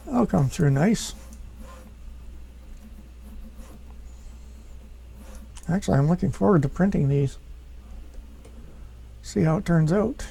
That'll come through nice. Actually, I'm looking forward to printing these. See how it turns out.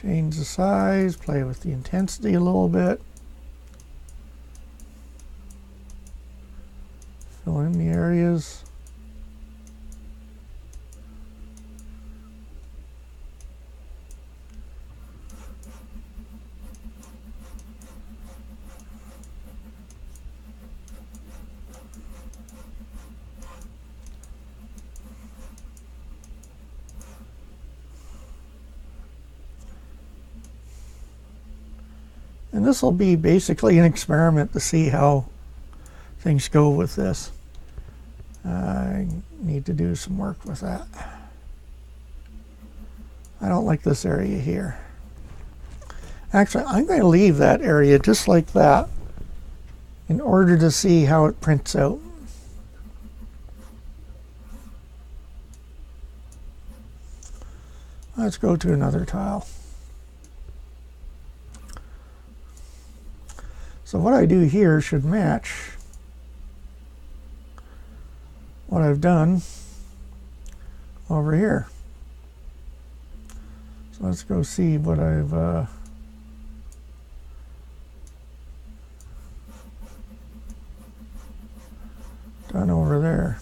Change the size, play with the intensity a little bit. Fill in the areas. And this will be basically an experiment to see how things go with this. I need to do some work with that. I don't like this area here. Actually, I'm going to leave that area just like that in order to see how it prints out. Let's go to another tile. So what I do here should match what I've done over here. So let's go see what I've done over there.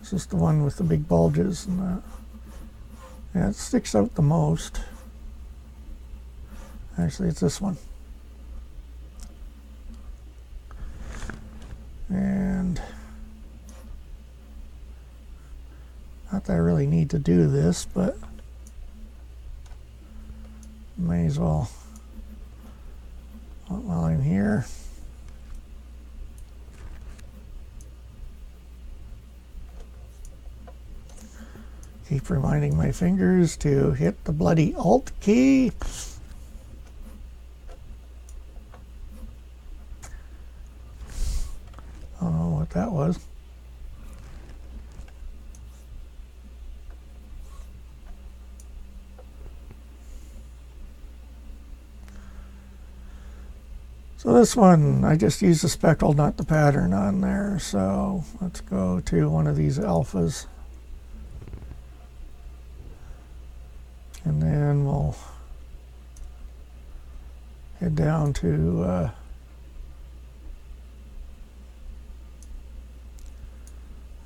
This is the one with the big bulges and that. Yeah, it sticks out the most. Actually, it's this one. And not that I really need to do this, but may as well while I'm here. Keep reminding my fingers to hit the bloody Alt key. I don't know what that was. So this one, I just used the speckle, not the pattern on there. So let's go to one of these alphas. And then we'll head down to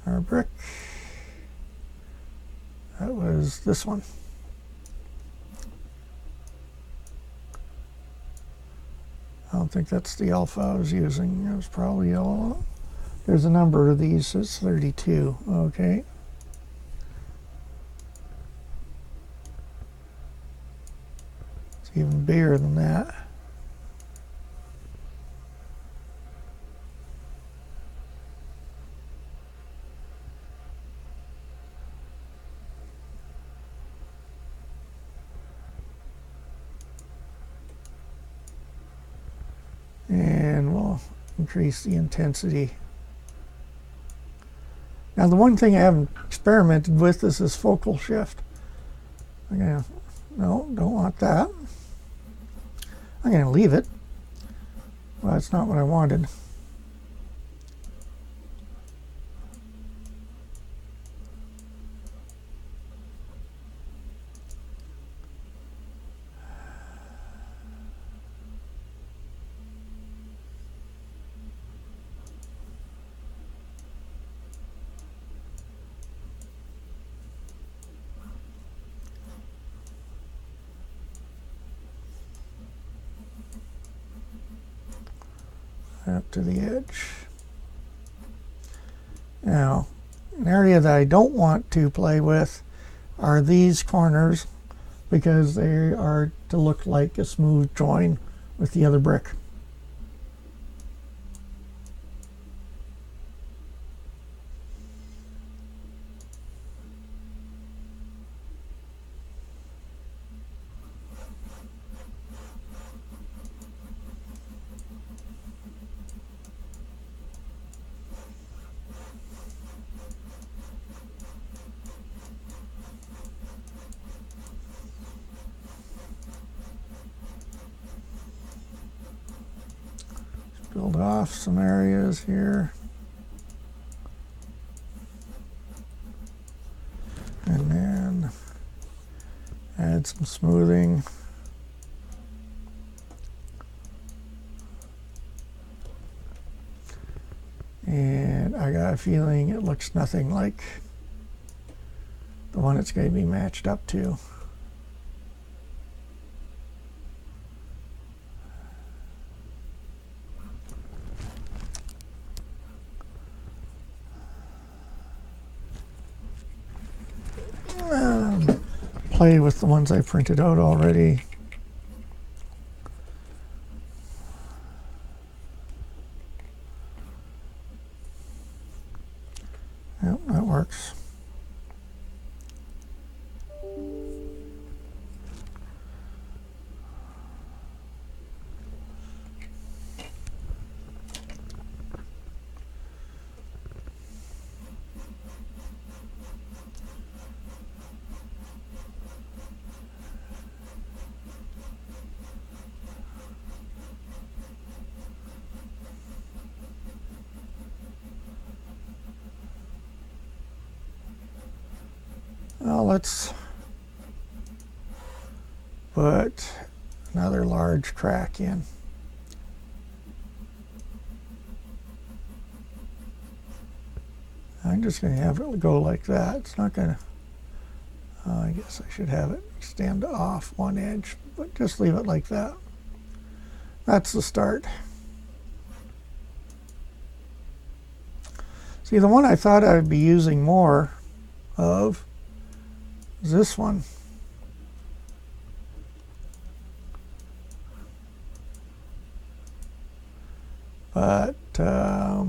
our brick. That was this one. I don't think that's the alpha I was using. It was probably all. There's a number of these, so it's 32. Okay. It's even bigger than that. And we'll increase the intensity. Now the one thing I haven't experimented with is this focal shift. No, don't want that. I'm going to leave it. Well, that's not what I wanted. Up to the edge. Now, an area that I don't want to play with are these corners because they are to look like a smooth join with the other brick. Build off some areas here. And then add some smoothing. And I got a feeling it looks nothing like the one it's going to be matched up to. Play with the ones I printed out already. Well, let's put another large track in. I'm just going to have it go like that. It's not going to, I guess I should have it extend off one edge, but just leave it like that. That's the start. See, the one I thought I'd be using more of is this one. But I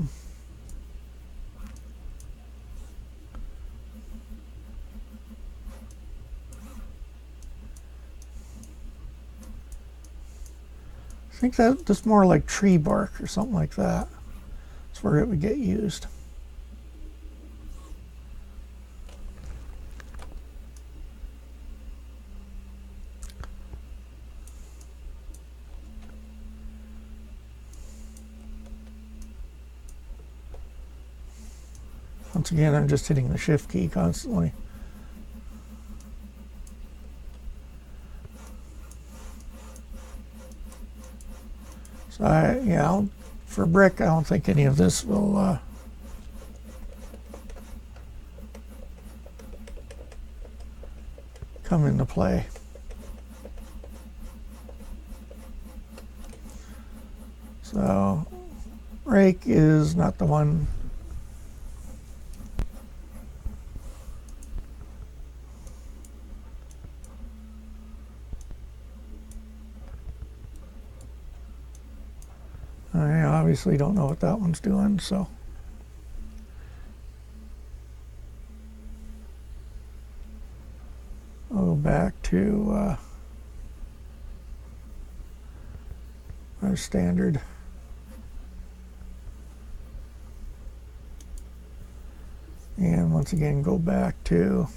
think that's more like tree bark or something like that. That's where it would get used. Once again, I'm just hitting the shift key constantly. So yeah, for brick, I don't think any of this will come into play. So rake is not the one. I obviously don't know what that one's doing, so I'll go back to our standard. And once again, go back to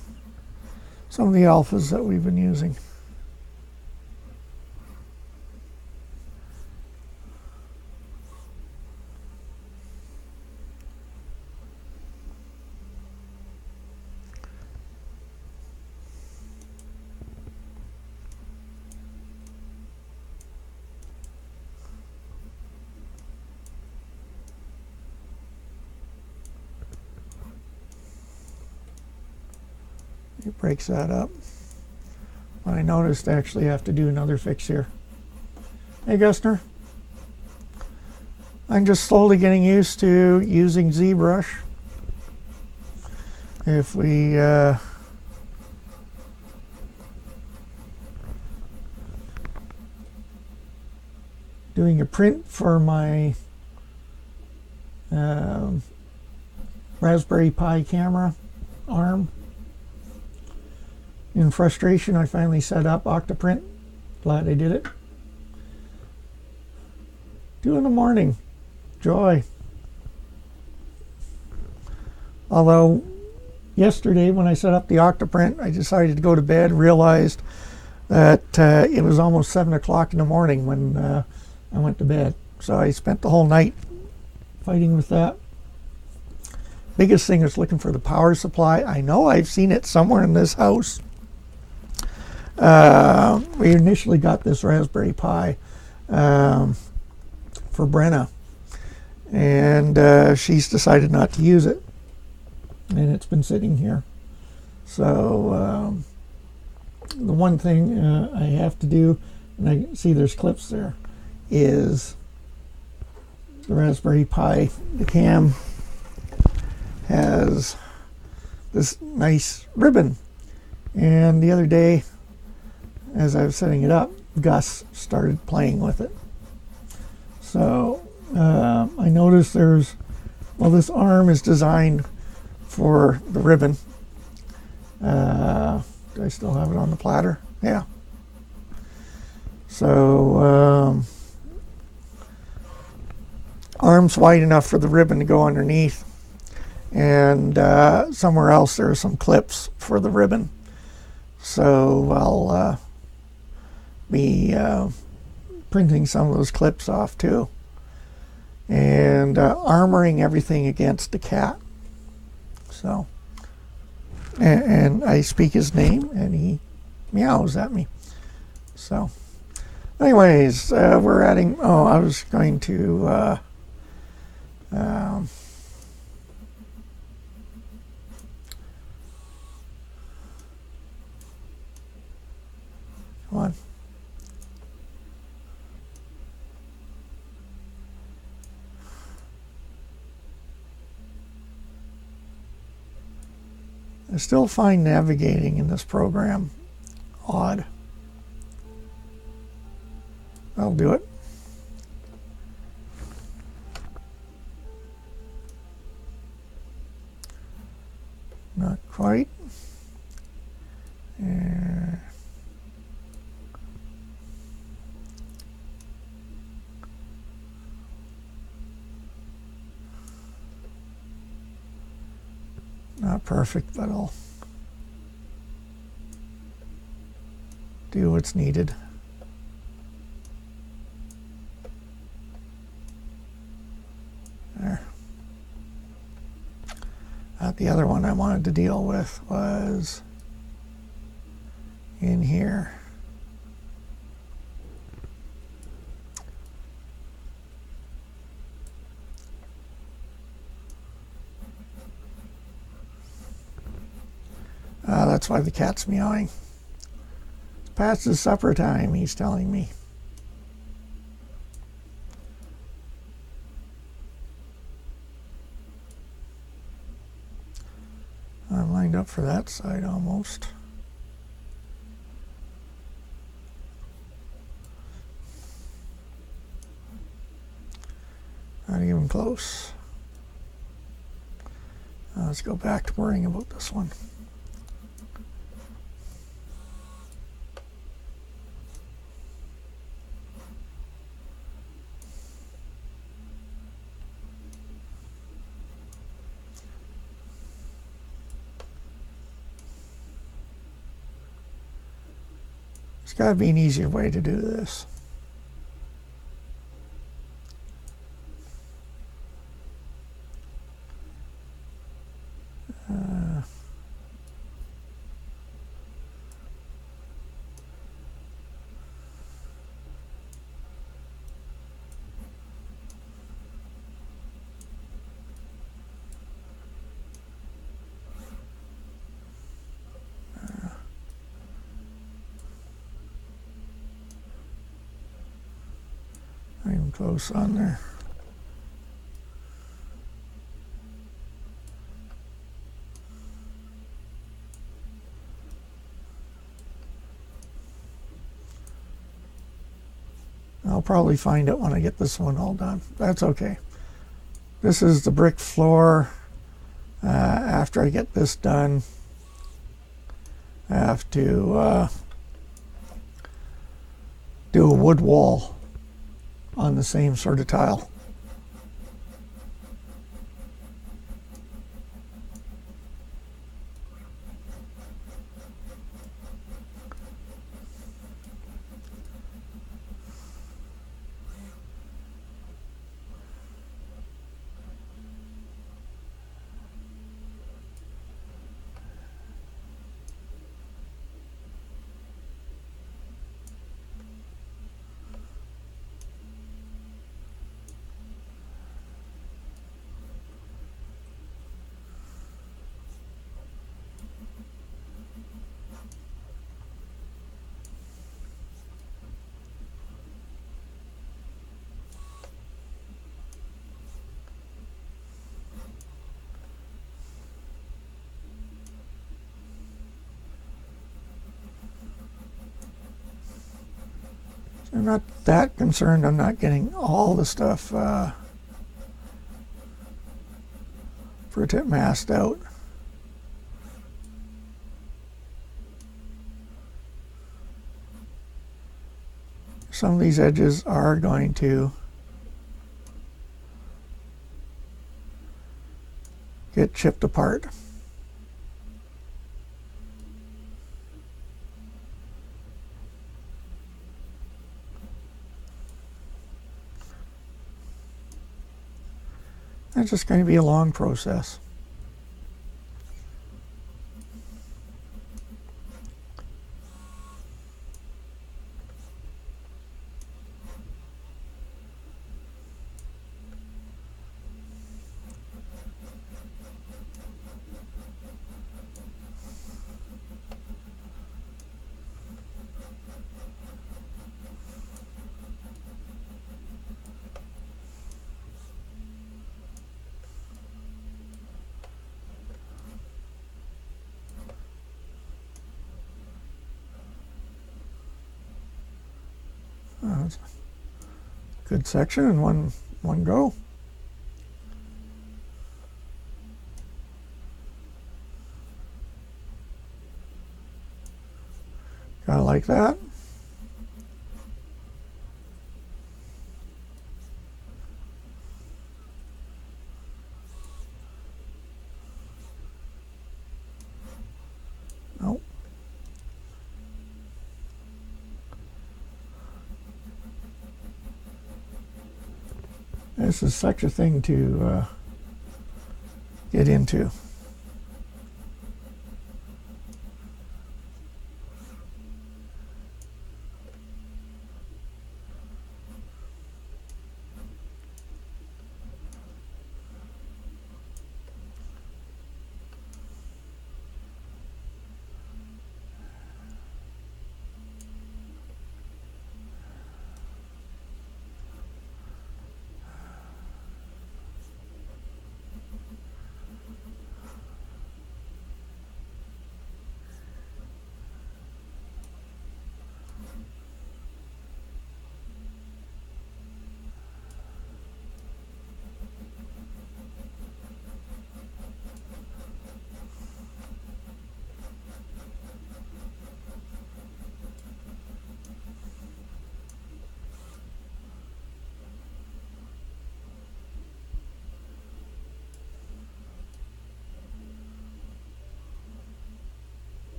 some of the alphas that we've been using. It breaks that up. I noticed I actually have to do another fix here. Hey Gustner, I'm just slowly getting used to using ZBrush. If we doing a print for my Raspberry Pi camera arm. In frustration, I finally set up Octoprint. Glad I did it. 2 in the morning. Joy. Although, yesterday when I set up the Octoprint, I decided to go to bed, realized that it was almost 7 o'clock in the morning when I went to bed. So I spent the whole night fighting with that. Biggest thing is looking for the power supply. I know I've seen it somewhere in this house. We initially got this Raspberry Pi for Brenna, and she's decided not to use it, and it's been sitting here. So the one thing I have to do, and I see there's clips there, is the Raspberry Pi, the cam has this nice ribbon, and the other day as I was setting it up, Gus started playing with it. So I noticed there's, well, this arm is designed for the ribbon. Do I still have it on the platter? Yeah. So arm's wide enough for the ribbon to go underneath, and somewhere else there are some clips for the ribbon. So I'll be printing some of those clips off too, and armoring everything against the cat. So and I speak his name, and he meows at me. So, anyways, we're adding. Oh, I was going to. Come on. I still find navigating in this program odd. I'll do it. Not quite. Not perfect, but I'll do what's needed. There. The other one I wanted to deal with was in here. That's why the cat's meowing. It's past his supper time, he's telling me. I'm lined up for that side almost. Not even close. Let's go back to worrying about this one. There's got to be an easier way to do this. Not even close on there. I'll probably find it when I get this one all done. That's okay. This is the brick floor. After I get this done, I have to do a wood wall on the same sort of tile. I'm not that concerned I'm not getting all the stuff for it masked out. Some of these edges are going to get chipped apart. It's just going to be a long process. That's a good section in one go. Kind of like that. Nope. This is such a thing to get into.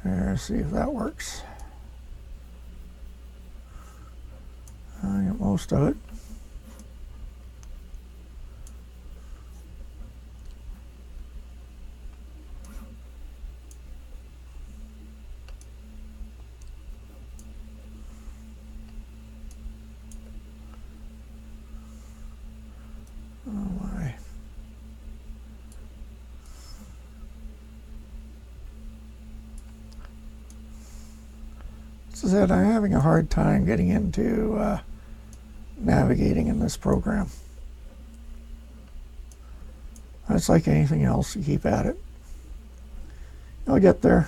Let's see if that works. I get most of it. Oh my. This is it. I'm having a hard time getting into navigating in this program. It's like anything else, you keep at it. You'll get there.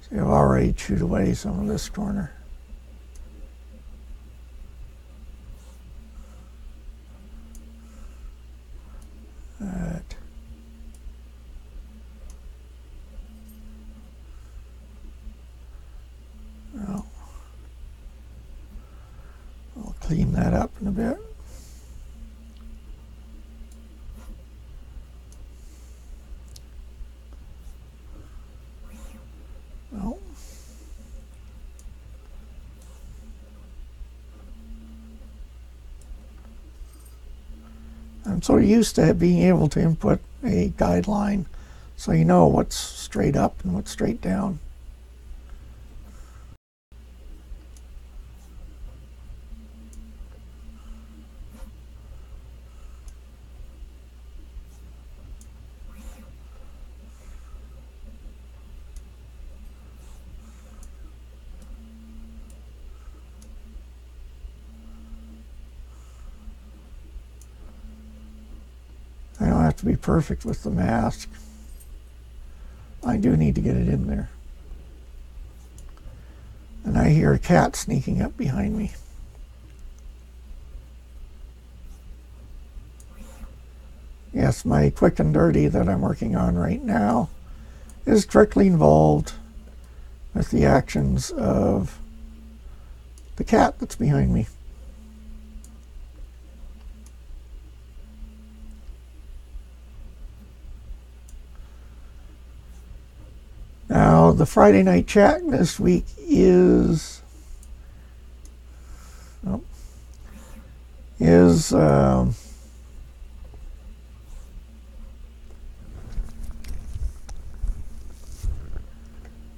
See, I've already chewed away some of this corner. Well, I'll clean that up in a bit. Well, I'm so used to being able to input a guideline so you know what's straight up and what's straight down. I don't have to be perfect with the mask. I do need to get it in there. And I hear a cat sneaking up behind me. Yes, my quick and dirty that I'm working on right now is directly involved with the actions of the cat that's behind me. Now, Now, the Friday night chat this week is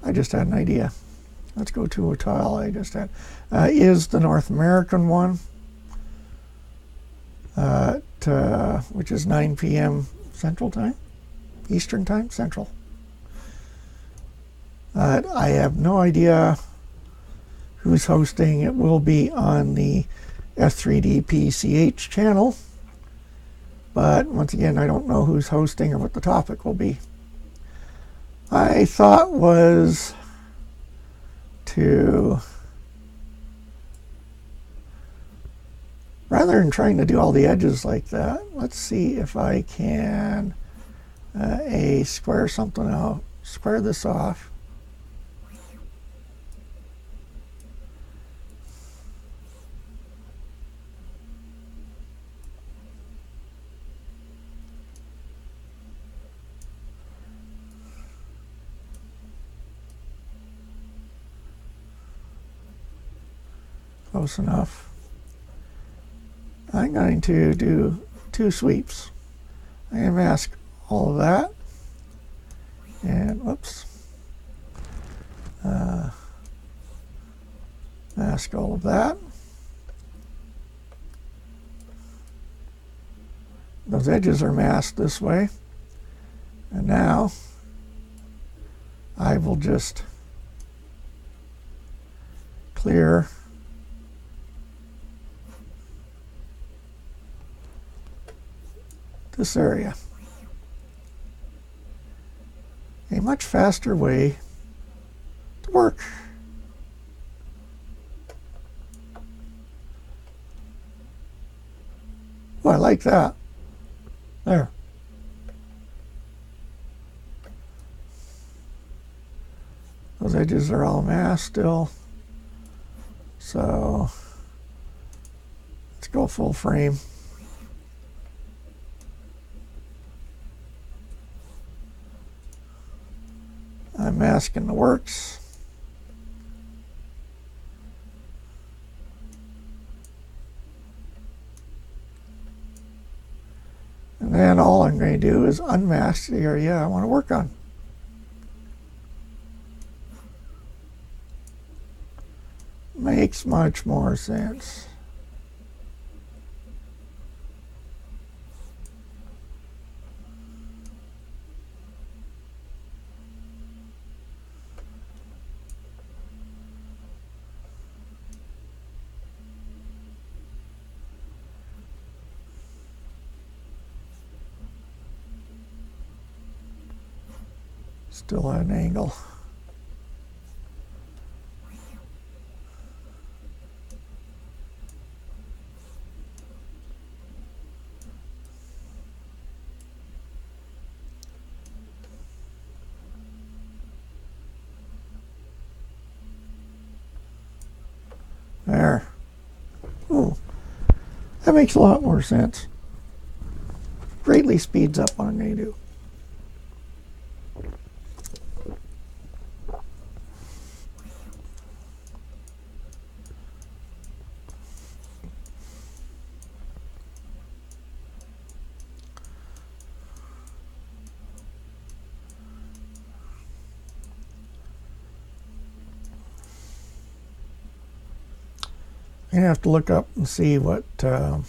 I just had an idea. Let's go to a tile I just had. Is the North American one, which is 9 p.m. Central Time, Eastern Time, Central. I have no idea who's hosting. It will be on the F3DPCH channel, but once again, I don't know who's hosting or what the topic will be. I thought was to, rather than trying to do all the edges like that, let's see if I can square something out, square this off. Close enough. I'm going to do 2 sweeps. I'm going to mask all of that. And whoops. Mask all of that. Those edges are masked this way. And now I will just clear this area. A much faster way to work. Oh, I like that. There. Those edges are all masked still. So let's go full frame. I'm masking the works. And then all I'm going to do is unmask the area I want to work on. Makes much more sense. Still at an angle. There. Ooh, that makes a lot more sense. Greatly speeds up what I'm going to do. I'm going to have to look up and see what the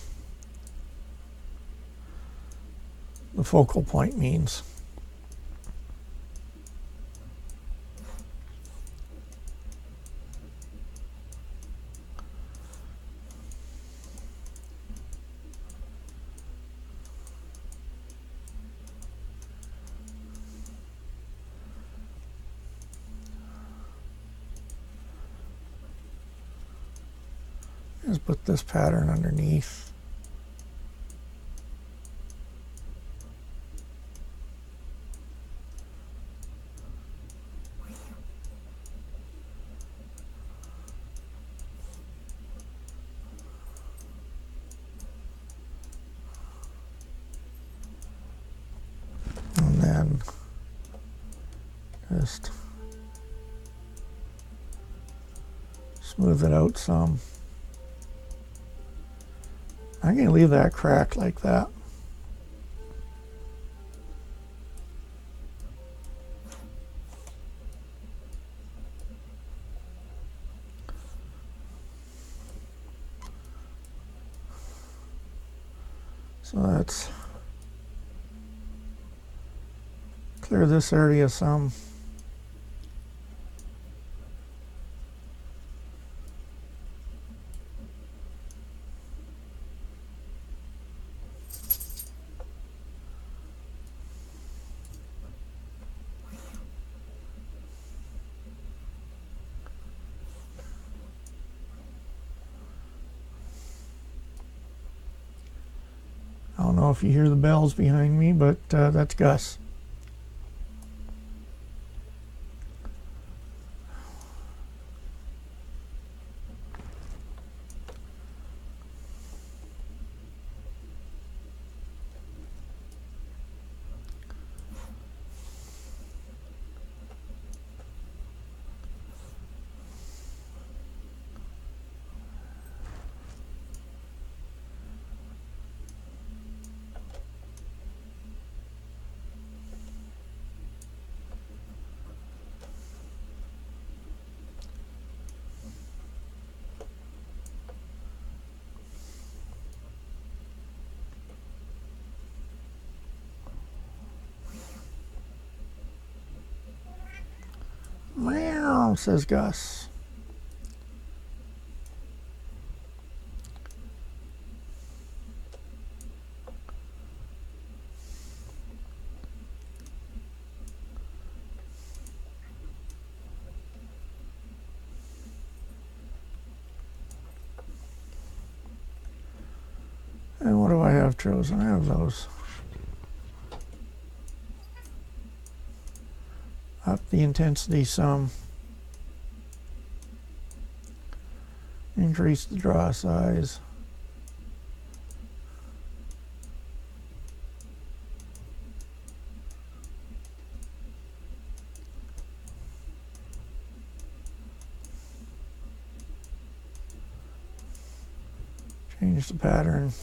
focal point means. Just put this pattern underneath. And then just Smooth it out some. I'm going to leave that cracked like that. So let's clear this area some. I don't know if you hear the bells behind me, but that's Gus. Meow, says Gus. And what do I have chosen? I have those. Up the intensity some. Increase the draw size. Change the pattern.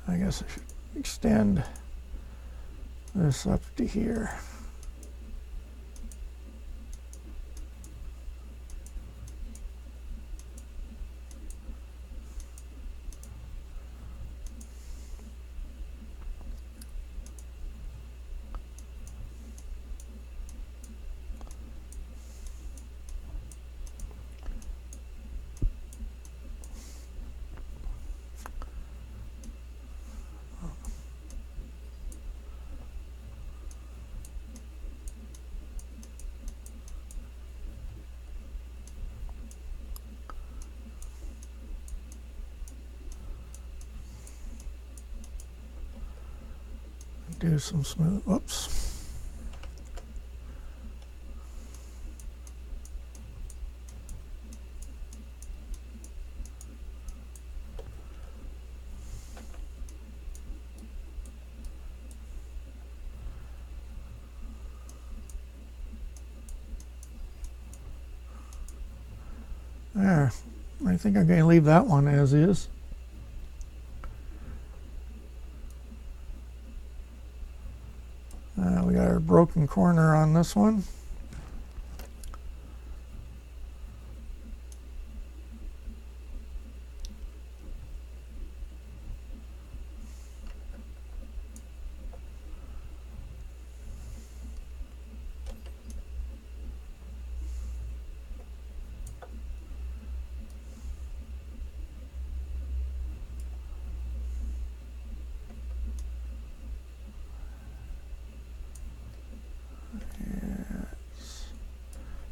I guess I should extend this up to here. Do some smooth, whoops. There, I think I'm going to leave that one as is. We got our broken corner on this one.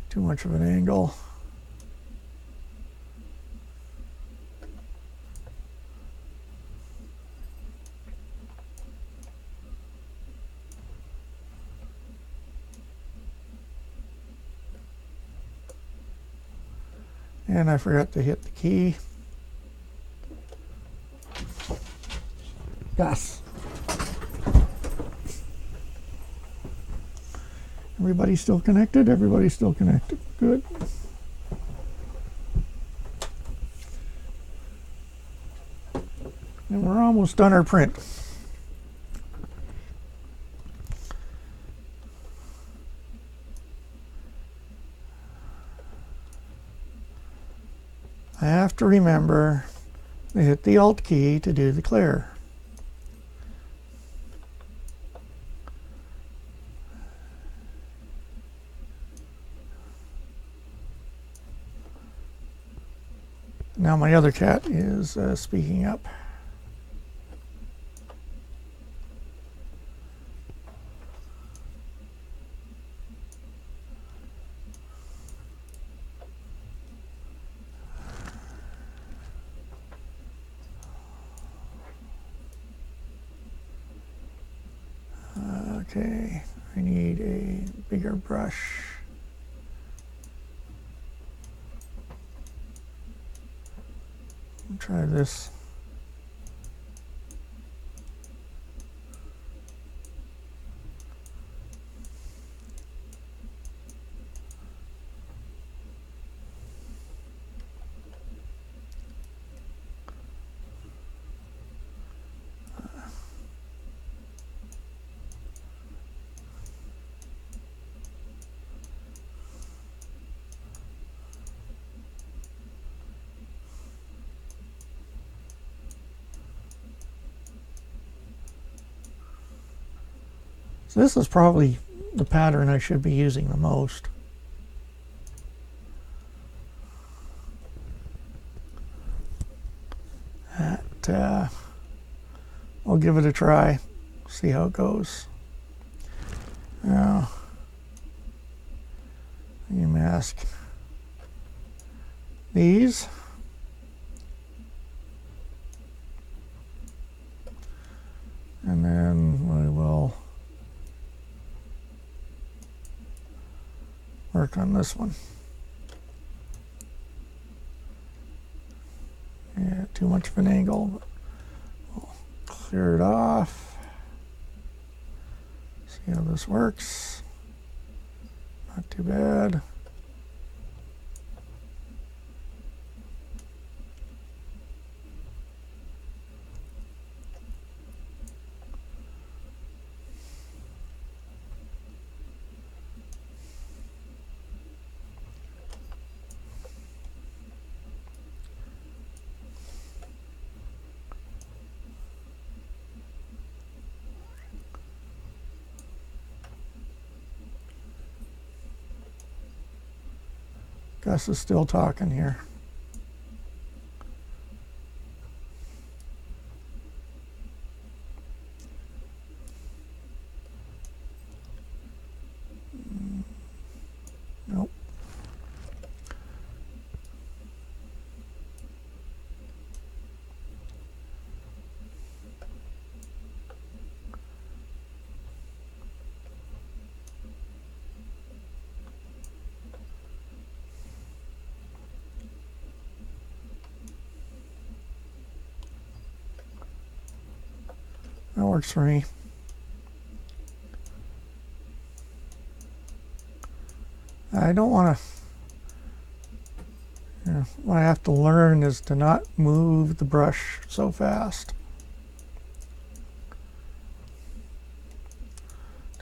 Too much of an angle. And I forgot to hit the key. Yes. Everybody still connected? Everybody still connected. Good. And we're almost done our print. I have to remember to hit the Alt key to do the clear. Now my other cat is speaking up. Okay, I need a bigger brush. Try this. So this is probably the pattern I should be using the most. I'll give it a try, see how it goes. Now, you mask these. And then we will work on this one. Yeah, too much of an angle, but we'll clear it off. See how this works. Not too bad. Gus is still talking here. Nope. That works for me. I don't want to, what I have to learn is to not move the brush so fast.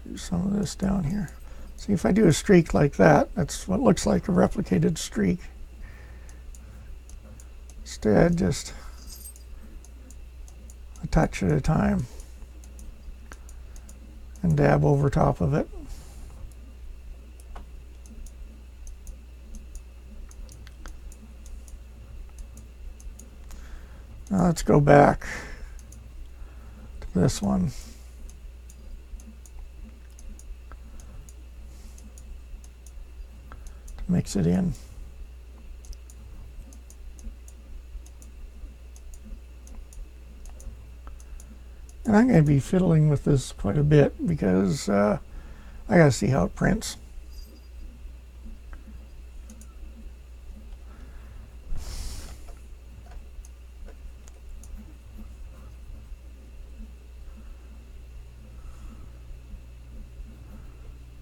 Do some of this down here. See, if I do a streak like that, that's what looks like a replicated streak. Instead, just a touch at a time and dab over top of it. Now let's go back to this one. To mix it in. And I'm going to be fiddling with this quite a bit because I got to see how it prints.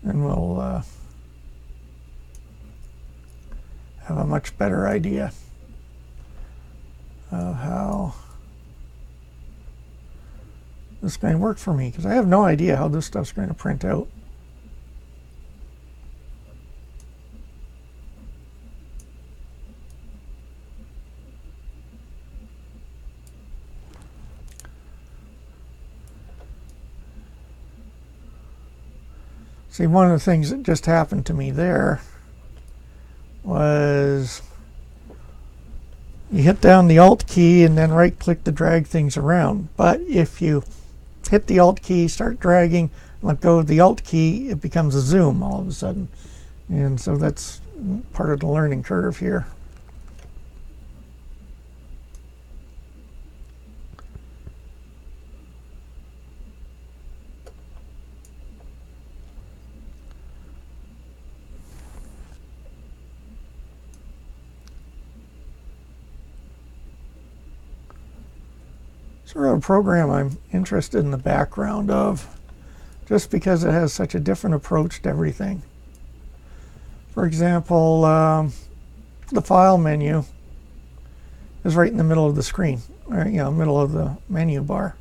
and we'll have a much better idea of how this is going to work for me, because I have no idea how this stuff's going to print out. See, one of the things that just happened to me there was you hit down the Alt key and then right click to drag things around. But if you hit the Alt key, start dragging, let go of the Alt key, it becomes a zoom all of a sudden. And so that's part of the learning curve here. Sort of a program I'm interested in the background of, just because it has such a different approach to everything. For example, the file menu is right in the middle of the screen, or middle of the menu bar.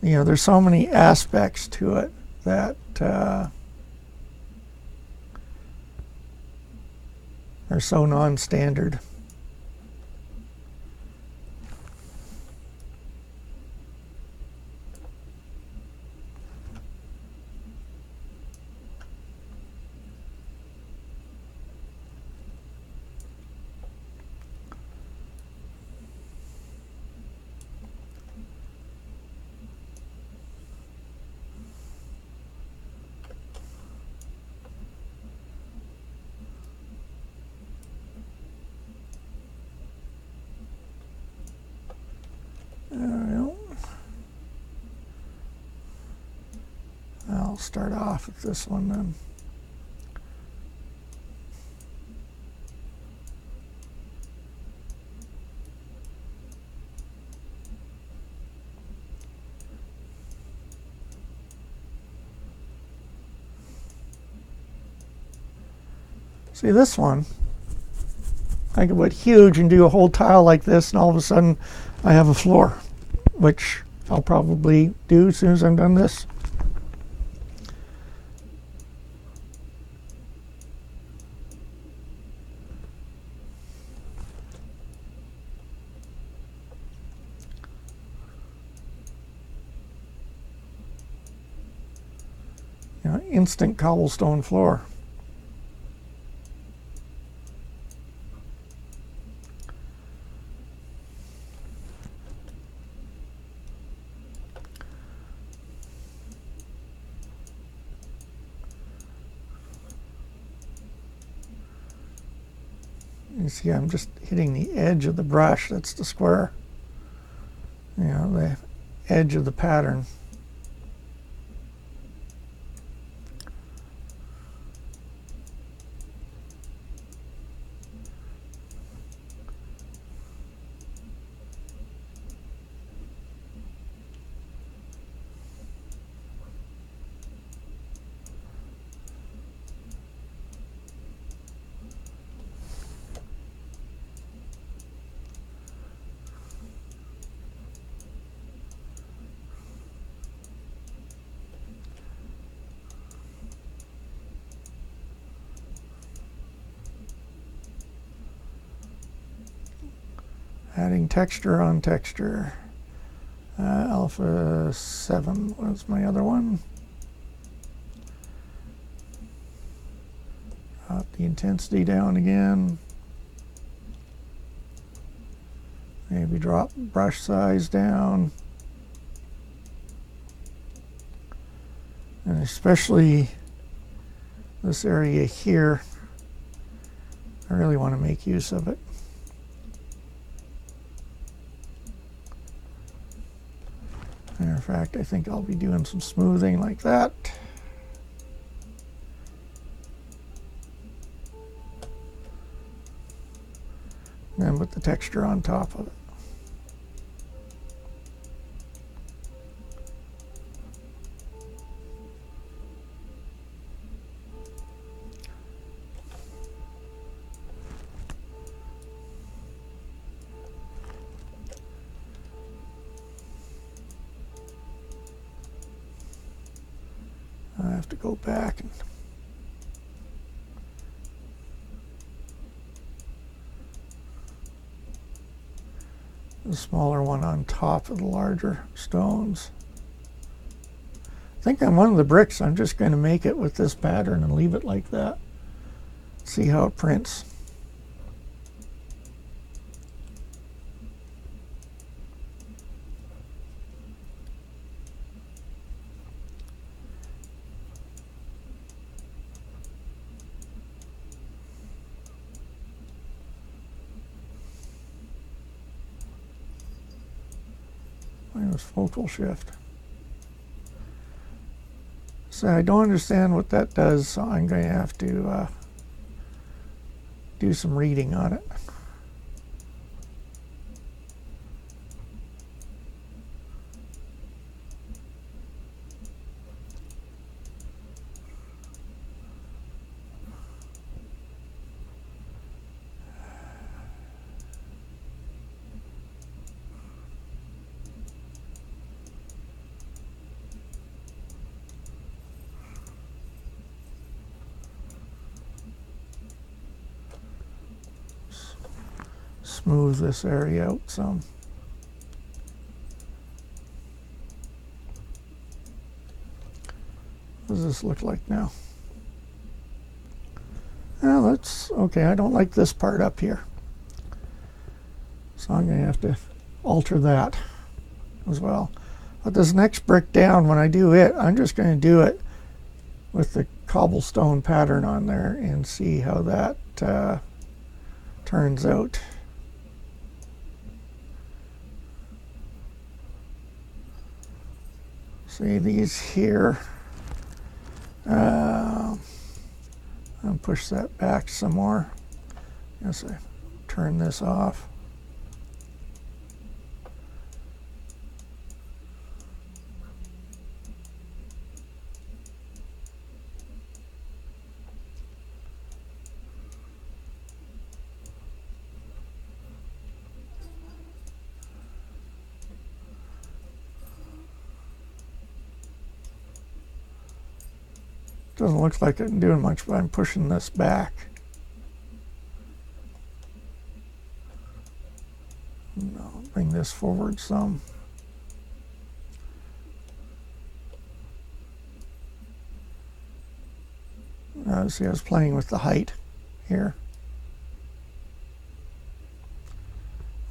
There's so many aspects to it that are so non-standard. I'll start off with this one then. See, this one, I could put huge and do a whole tile like this, and all of a sudden I have a floor, which I'll probably do as soon as I'm done this. Instant cobblestone floor. You see, I'm just hitting the edge of the brush. That's the square. The edge of the pattern. Adding texture on texture. Alpha 7 was my other one. Drop the intensity down again. Maybe drop brush size down. And especially this area here, I really want to make use of it. Matter of fact, I think I'll be doing some smoothing like that. And then put the texture on top of it. have to go back and the smaller one on top of the larger stones. I think on one of the bricks I'm just going to make it with this pattern and leave it like that. See how it prints. Minus focal shift. So I don't understand what that does, so I'm going to have to do some reading on it. Smooth this area out some. What does this look like now? Well, that's okay. I don't like this part up here, so I'm going to have to alter that as well. But this next brick down, when I do it, I'm just going to do it with the cobblestone pattern on there and see how that turns out. See these here. I'll push that back some more. Yes, I turn this off. Doesn't look like I'm doing much, but I'm pushing this back. I'll bring this forward some. See, I was playing with the height here.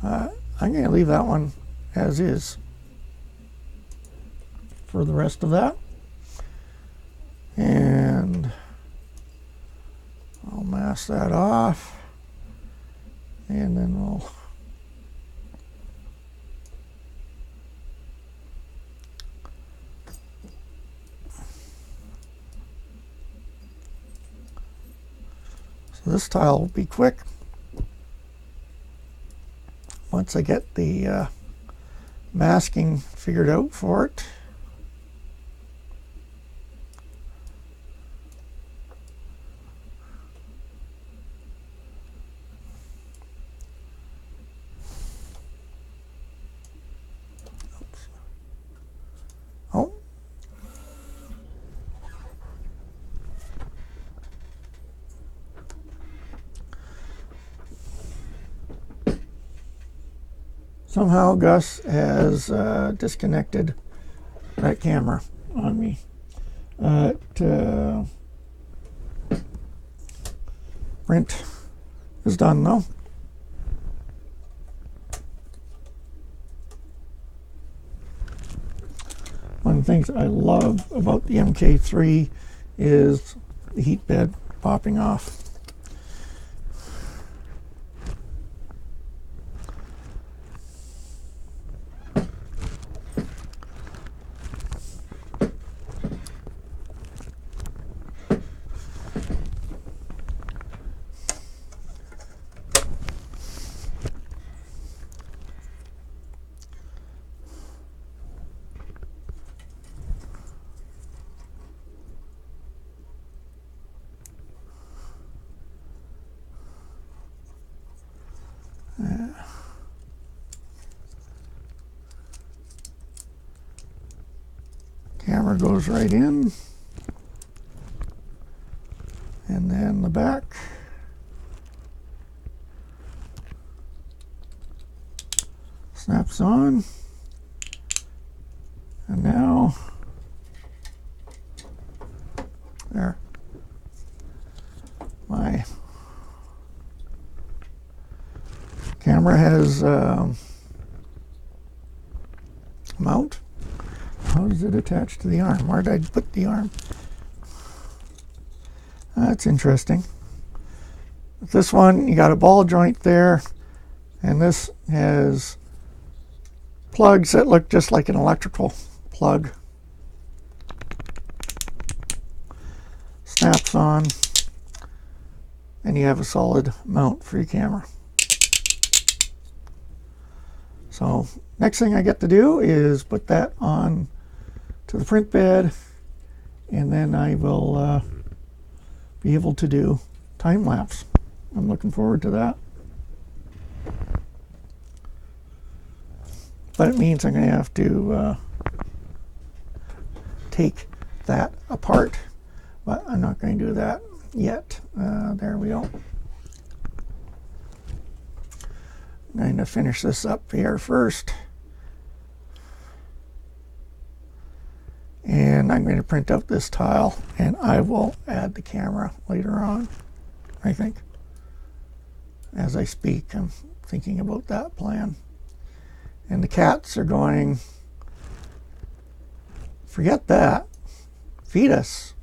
I'm going to leave that one as is for the rest of that. And I'll mask that off, and then we'll so this tile will be quick once I get the masking figured out for it. Somehow Gus has disconnected that camera on me. Print is done though. One of the things I love about the MK3 is the heat bed popping off. Camera goes right in. And then the back. Snaps on. And now, there. My camera has mount. How does it attach to the arm? Where did I put the arm? That's interesting. With this one, you got a ball joint there, and this has plugs that look just like an electrical plug. Snaps on, and you have a solid mount for your camera. So next thing I get to do is put that on to the print bed, and then I will be able to do time lapse. I'm looking forward to that. But it means I'm going to have to take that apart, but I'm not going to do that yet. There we go. I'm going to finish this up here first. And I'm going to print out this tile, and I will add the camera later on, I think. As I speak, I'm thinking about that plan. And the cats are going, forget that, feed us.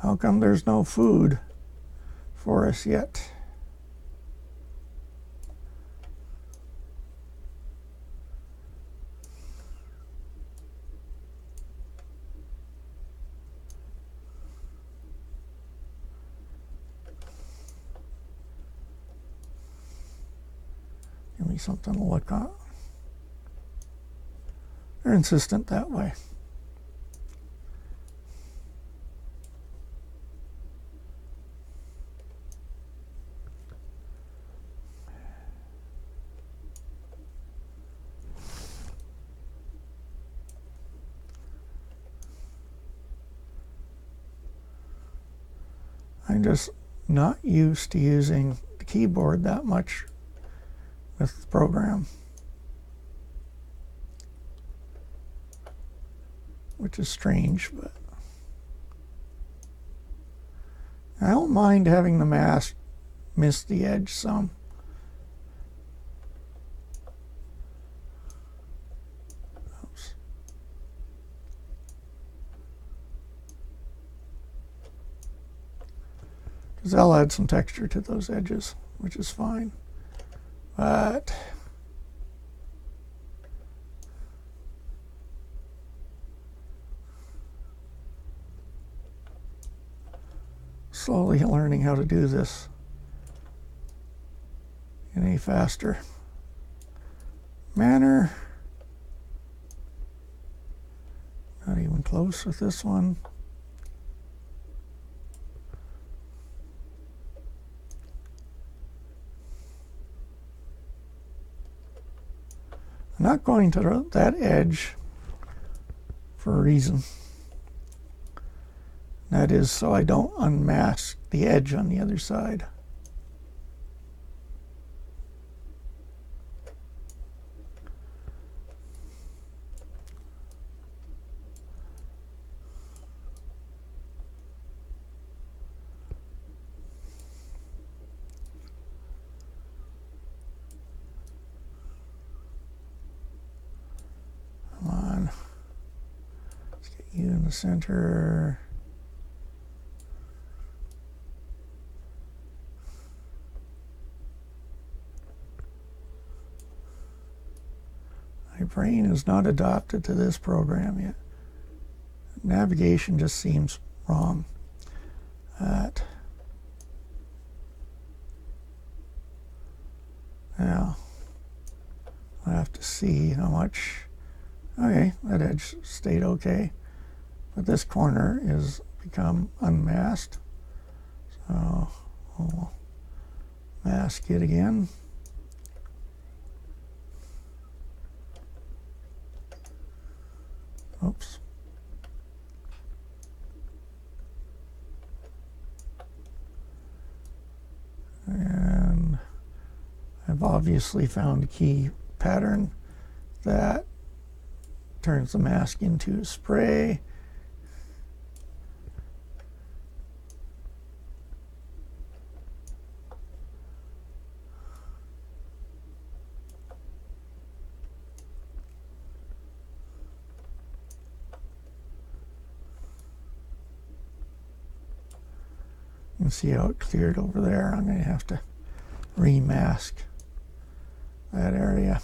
How come there's no food for us yet? Give me something to look at. They're insistent that way. I'm just not used to using the keyboard that much with the program, which is strange, but I don't mind having the mask miss the edge some. Oops. Because I'll add some texture to those edges, which is fine. But slowly learning how to do this in a faster manner. Not even close with this one. I'm not going to that edge for a reason. That is so I don't unmask the edge on the other side. Come on. Let's get you in the center. My brain is not adapted to this program yet. Navigation just seems wrong. Now, I have to see how much. Okay, that edge stayed okay, but this corner is become unmasked. So we'll mask it again. Oops. I've obviously found a key pattern that turns the mask into a spray. You can see how it cleared over there. I'm going to have to remask that area.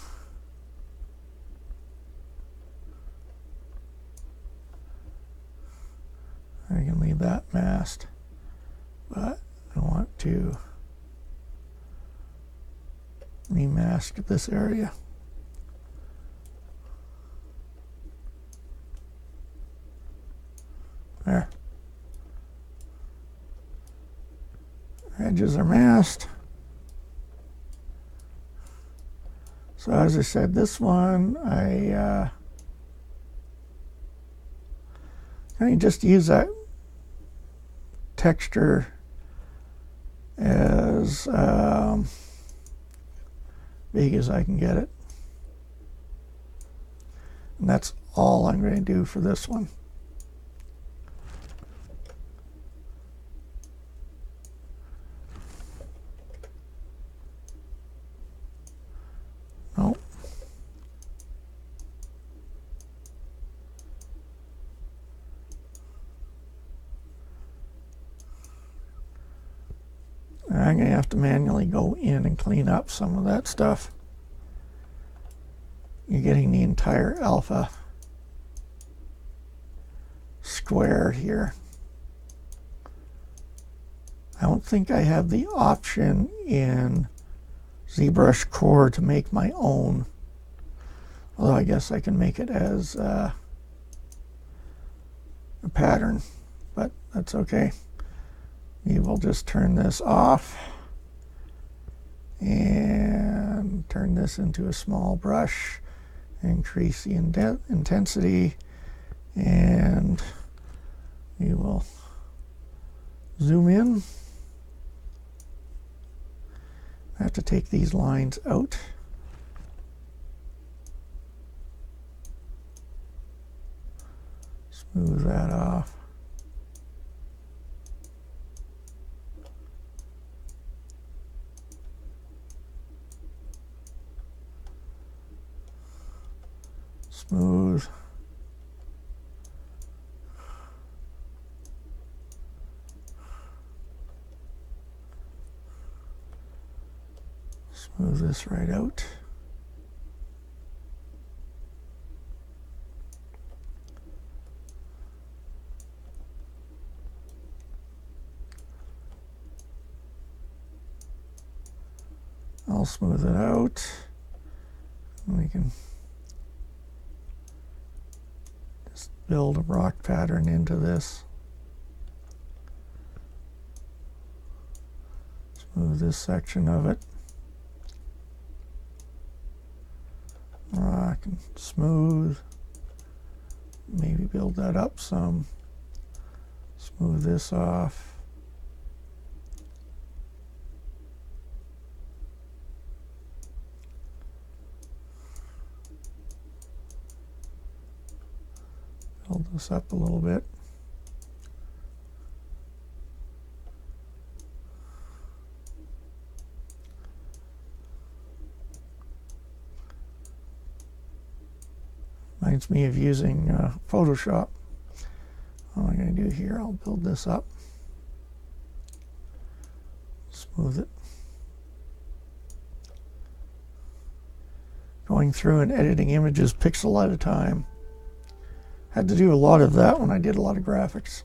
I can leave that masked, but I want to remask this area. There. Edges are masked. So as I said, this one I just use that texture as big as I can get it. And that's all I'm going to do for this one. Nope. I'm going to have to manually go in and clean up some of that stuff. You're getting the entire alpha square here. I don't think I have the option in ZBrush Core to make my own. Although I guess I can make it as a pattern, but that's okay. We will just turn this off and turn this into a small brush, increase the intensity, and we will zoom in. I have to take these lines out. Smooth that off. Smooth. Smooth this right out. I'll smooth it out. We can just build a rock pattern into this. Smooth this section of it. Rock and smooth. Maybe build that up some. Smooth this off. Build this up a little bit. Reminds me of using Photoshop. What am I going to do here? I'll build this up. Smooth it. Going through and editing images pixel at a time. Had to do a lot of that when I did a lot of graphics.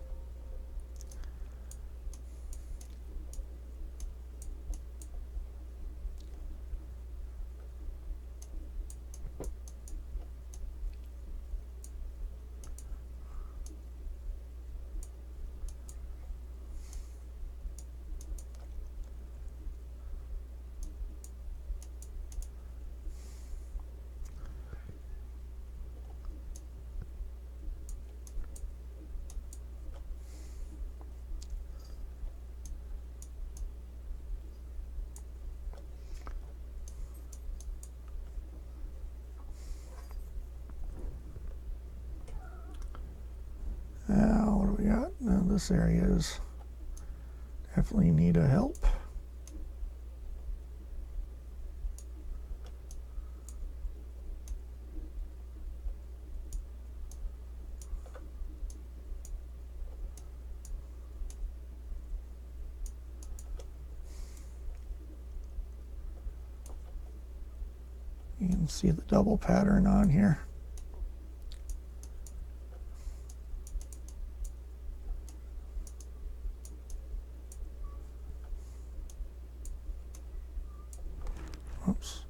this area is definitely need a help. You can see the double pattern on here. Oops.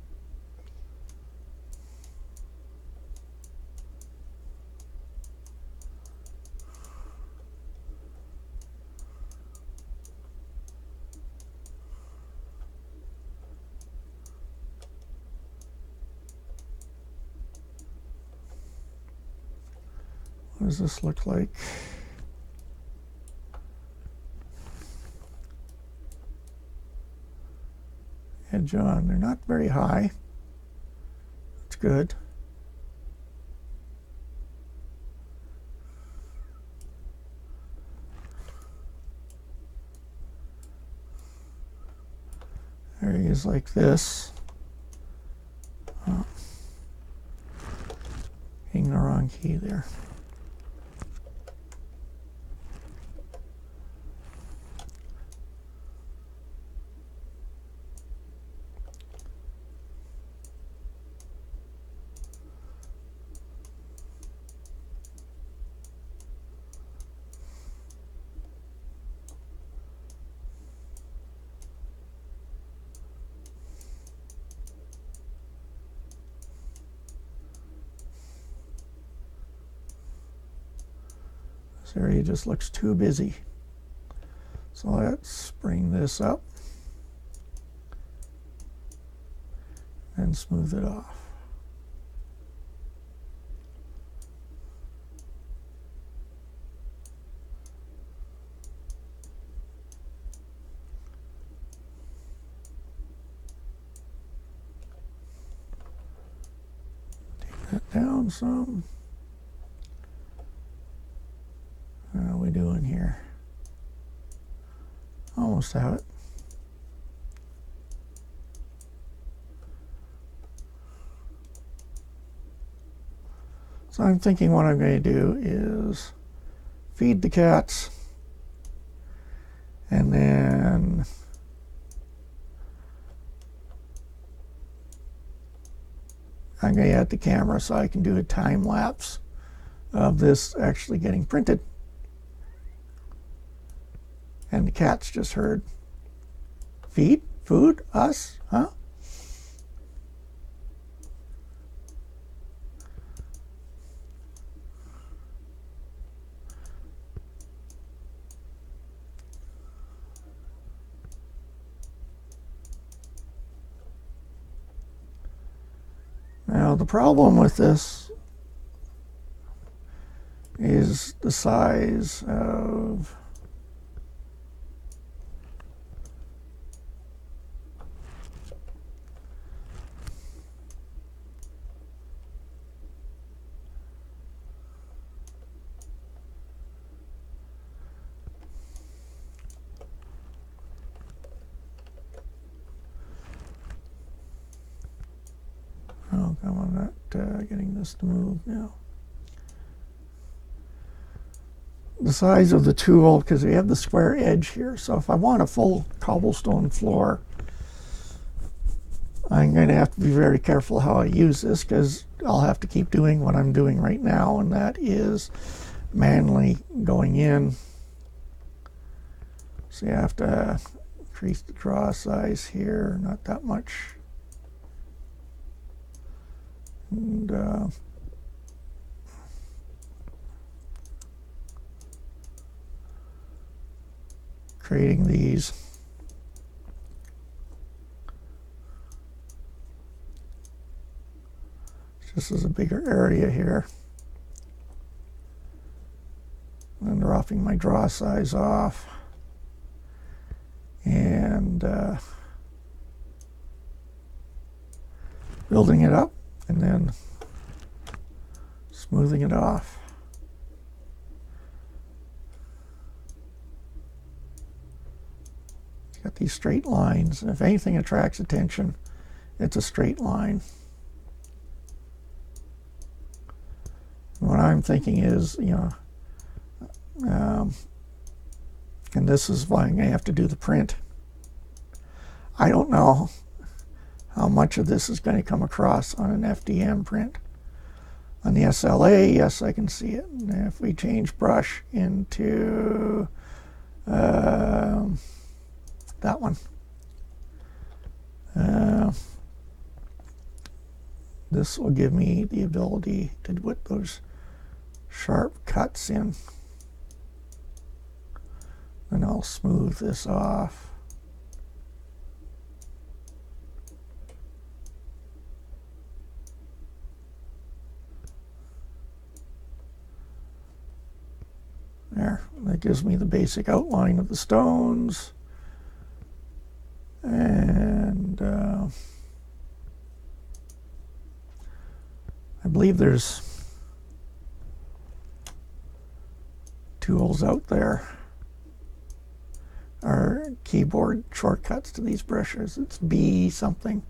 What does this look like? Edge on. They're not very high. That's good. Areas like this. Oh, hitting the wrong key there. This area just looks too busy. So let's bring this up and smooth it off. Take that down some. How are we doing here? Almost have it. So I'm thinking what I'm going to do is feed the cats and then I'm going to add the camera so I can do a time lapse of this actually getting printed. And the cats just heard, feed, food, us, huh? Now the problem with this is the size of oh, come on, not getting this to move now. The size of the tool, because we have the square edge here, so if I want a full cobblestone floor, I'm going to have to be very careful how I use this, because I'll have to keep doing what I'm doing right now, and that is manually going in. So you have to increase the draw size here, not that much. And creating these. This is a bigger area here. And dropping my draw size off. And building it up and then smoothing it off. Got these straight lines, and if anything attracts attention, it's a straight line. What I'm thinking is, and this is why I'm going to have to do the print. I don't know how much of this is going to come across on an FDM print. On the SLA, yes, I can see it. And if we change brush into that one, this will give me the ability to put those sharp cuts in. And I'll smooth this off. There, that gives me the basic outline of the stones. And I believe there's tools out there, or keyboard shortcuts to these brushes. It's B something.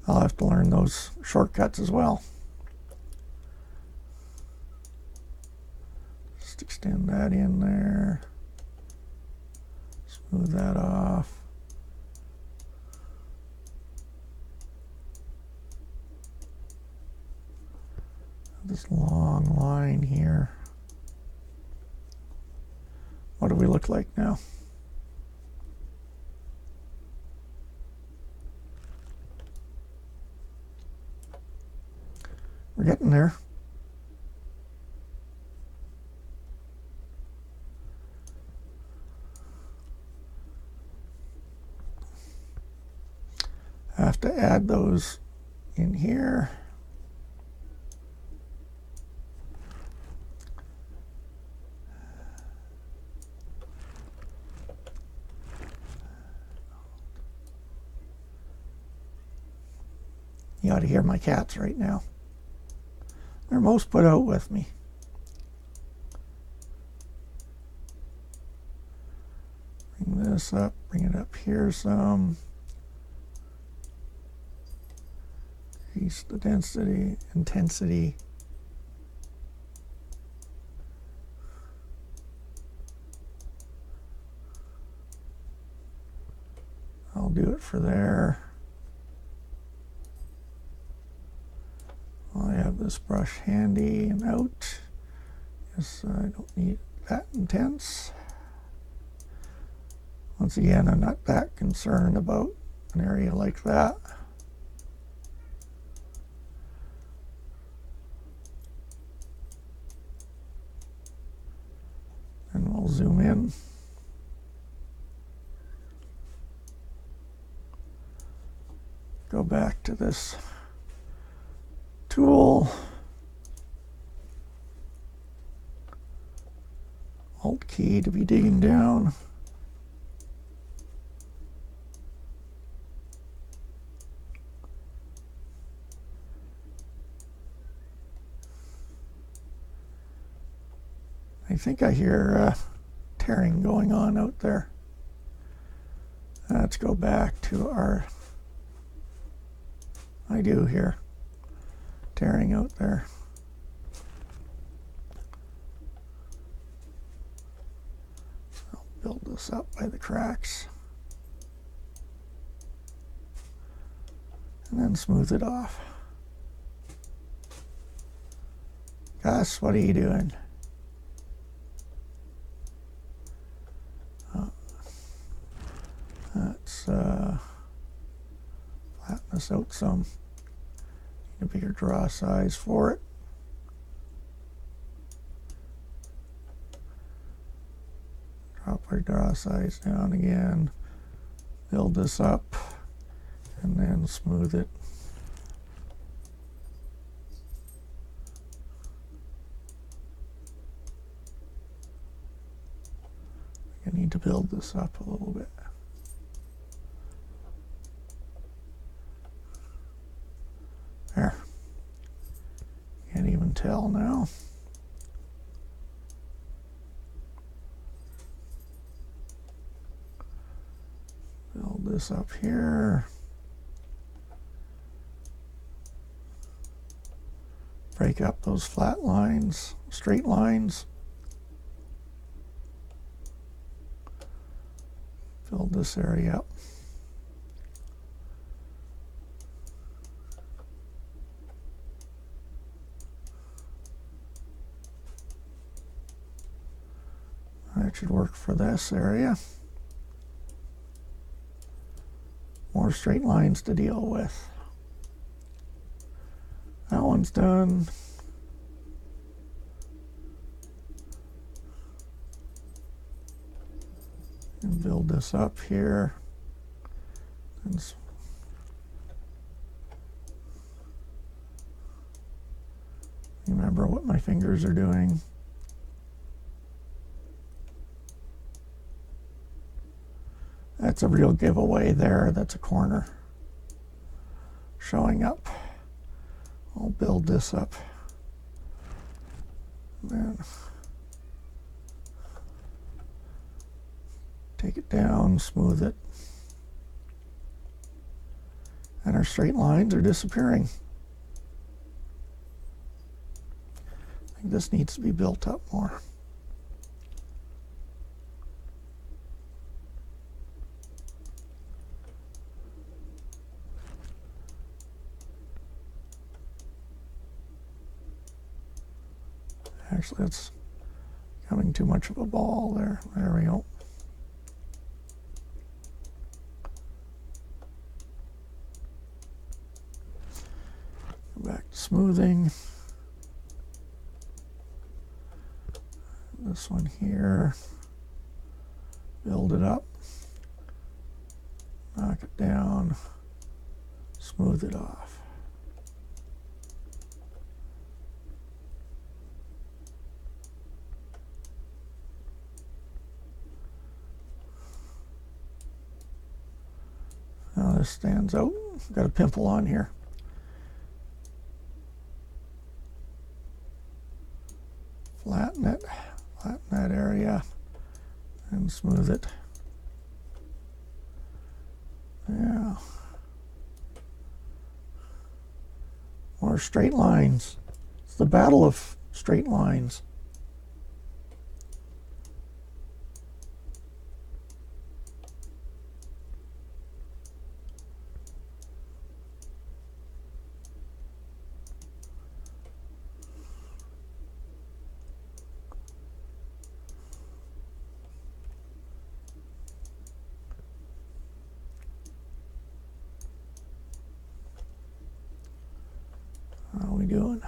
I'll have to learn those shortcuts as well. Just extend that in there. Smooth that off. This long line here. What do we look like now? We're getting there. I have to add those in here. You ought to hear my cats right now. They're most put out with me. Bring this up, bring it up here some. Increase the density, intensity. I'll do it for there. I have this brush handy and out. Yes, I don't need that intense. Once again, I'm not that concerned about an area like that. And we'll zoom in. Go back to this tool, Alt key to be digging down. I think I hear tearing going on out there. Let's go back to our, I do hear tearing out there. So I'll build this up by the cracks. And then smooth it off. Gus, what are you doing? Let's flatten this out some. Need a bigger draw size for it. Drop our draw size down again. Build this up and then smooth it. I need to build this up a little bit. There. Can't even tell now. this up here. Break up those flat lines, straight lines. Build this area up. That should work for this area. More straight lines to deal with. That one's done. And build this up here. And remember what my fingers are doing. That's a real giveaway there. That's a corner showing up. I'll build this up. Then take it down, smooth it. And our straight lines are disappearing. I think this needs to be built up more. Actually, it's becoming too much of a ball there. There we go. Go back to smoothing. This one here. Build it up. Knock it down. Smooth it off. Now this stands out. Got a pimple on here. Flatten it. Flatten that area and smooth it. Yeah. More straight lines. It's the battle of straight lines. How are we doing?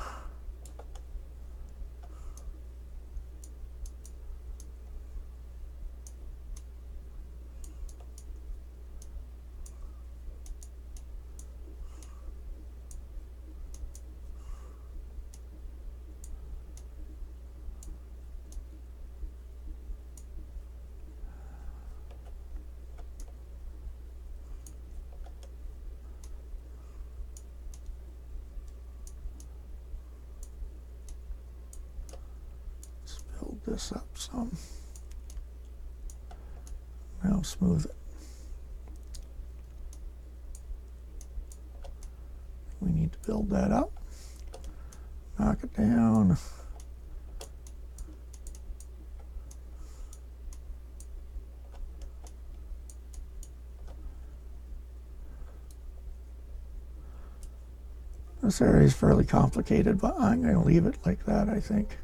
Build this up some. Now smooth it. We need to build that up. Knock it down. This area is fairly complicated, but I'm going to leave it like that, I think.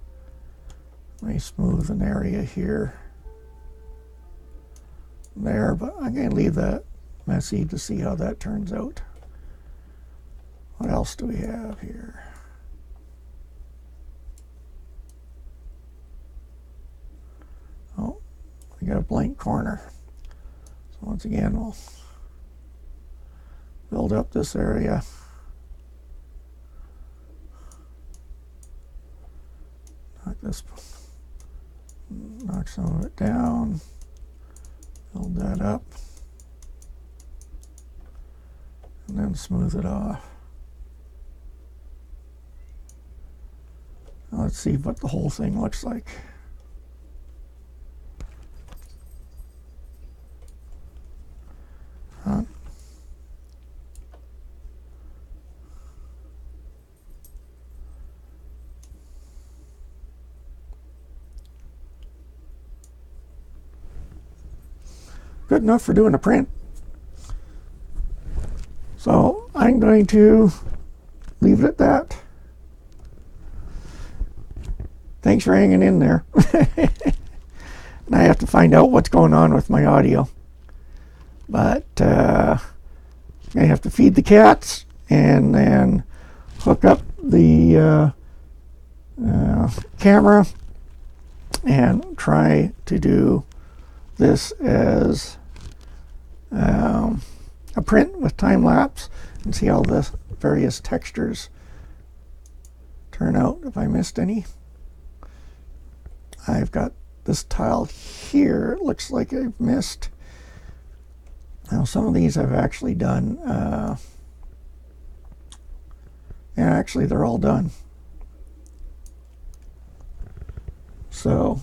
Let me smooth an area here, there, but I'm going to leave that messy to see how that turns out. What else do we have here? Oh, we got a blank corner. So once again, we'll build up this area. Knock some of it down, build that up, and then smooth it off. Now let's see what the whole thing looks like. good enough for doing a print. So I'm going to leave it at that. Thanks for hanging in there. And I have to find out what's going on with my audio. But I have to feed the cats and then hook up the camera and try to do this as a print with time lapse and see how the various textures turn out. If I missed any, I've got this tile here. It looks like I've missed. Now some of these I've actually done. And actually they're all done. So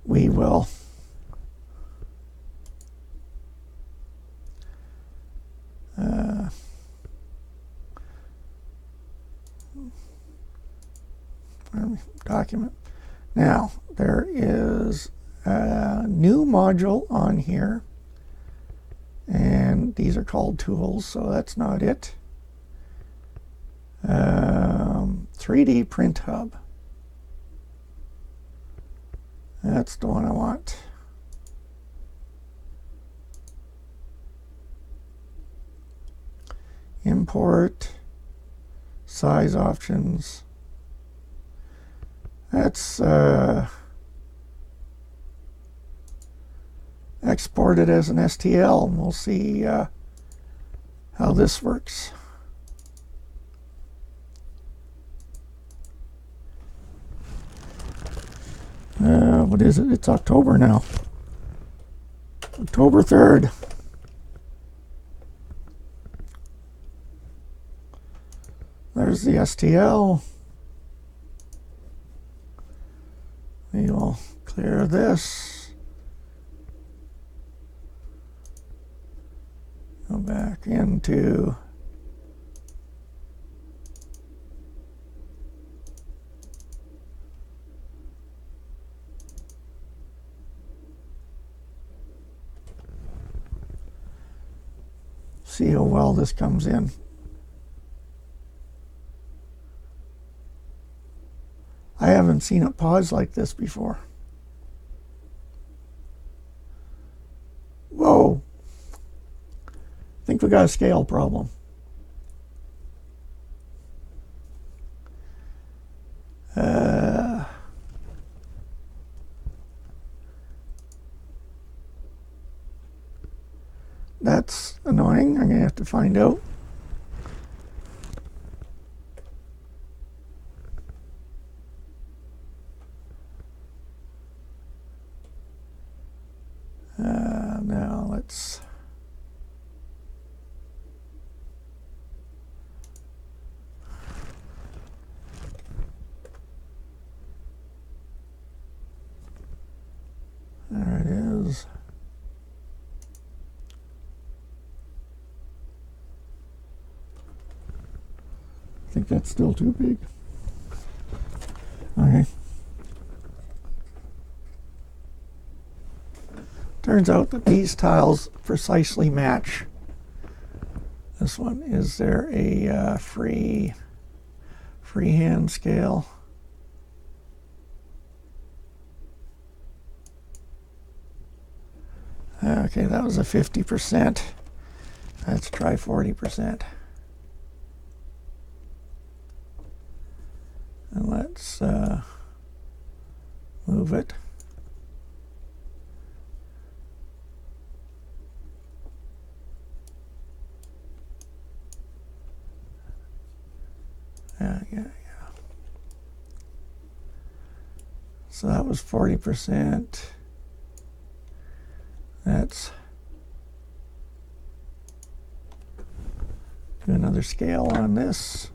we will document. Now there is a new module on here, and these are called tools, so that's not it. 3D print hub. That's the one I want. Import, size options. That's export it as an STL, and we'll see how this works. What is it? It's October now. October 3rd. There's the STL. We will clear this. Go back into see how well this comes in. I haven't seen it pause like this before. Whoa. I think we got a scale problem. That's annoying. I'm going to have to find out. Now let's there it is. I think that's still too big. Okay. Turns out that these tiles precisely match this one. Is there a freehand scale? Okay, that was a 50%. Let's try 40%. And let's move it. Yeah. So that was 40%. Let's do another scale on this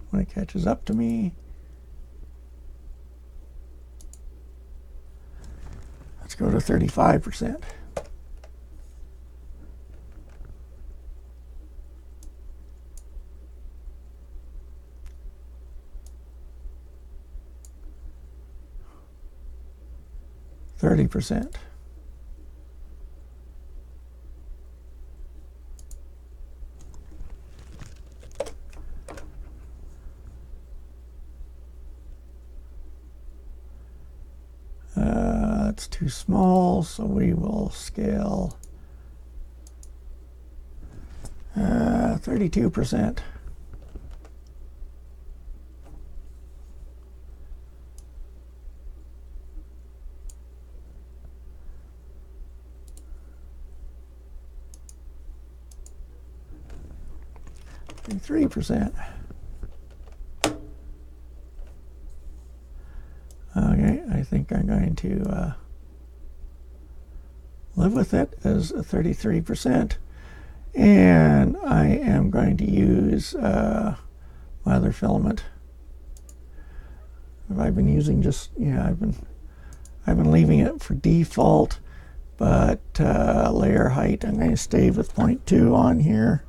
when it catches up to me. Let's go to 35%. 30%. That's too small, so we will scale 32%. And 3%. Okay, I think I'm going to live with it as a 33%. And I am going to use my other filament. I've been using just, I've been leaving it for default, but layer height, I'm going to stay with 0.2 on here.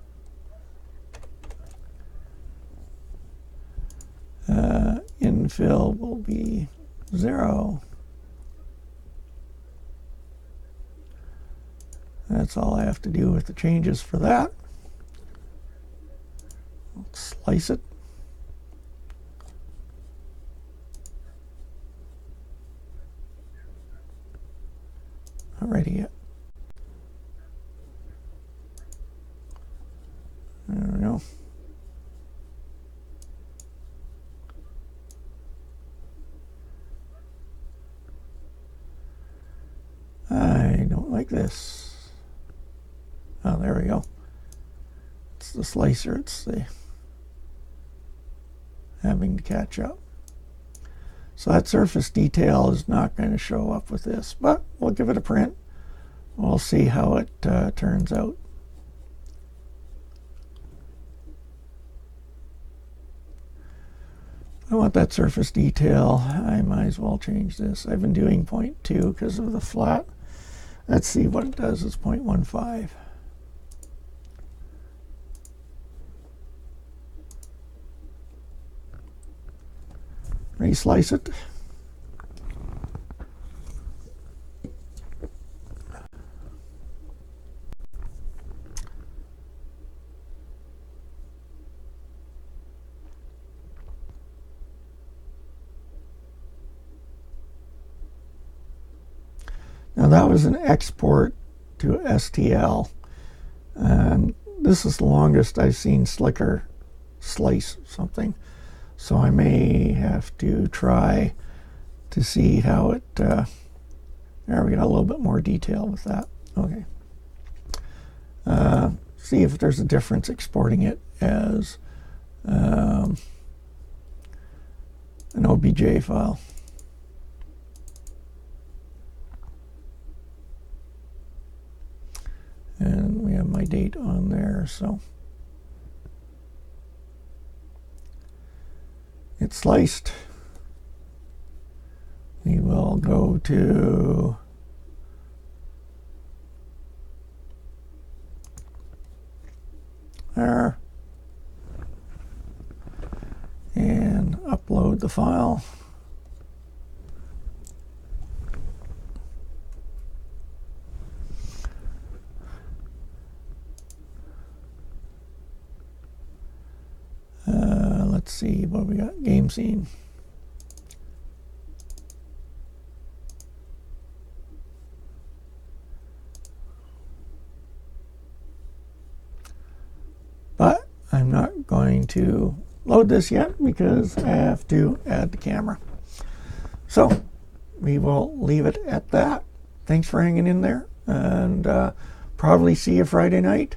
Infill will be 0. That's all I have to do with the changes for that. I'll slice it. Not ready yet. There we go. I don't like this. Oh, there we go. It's the slicer. It's the having to catch up. So that surface detail is not going to show up with this, but we'll give it a print. We'll see how it turns out. I want that surface detail. I might as well change this. I've been doing 0.2 because of the flat. Let's see what it does. It's 0.15. Reslice it. Now that was an export to STL, and this is the longest I've seen Slicker slice something. So I may have to try to see how it, there we got a little bit more detail with that. Okay. See if there's a difference exporting it as an OBJ file. And we have my date on there, so it's sliced. We will go to there and upload the file. Let's see what we got. Game scene. But I'm not going to load this yet because I have to add the camera. So we will leave it at that. Thanks for hanging in there, and probably see you Friday night.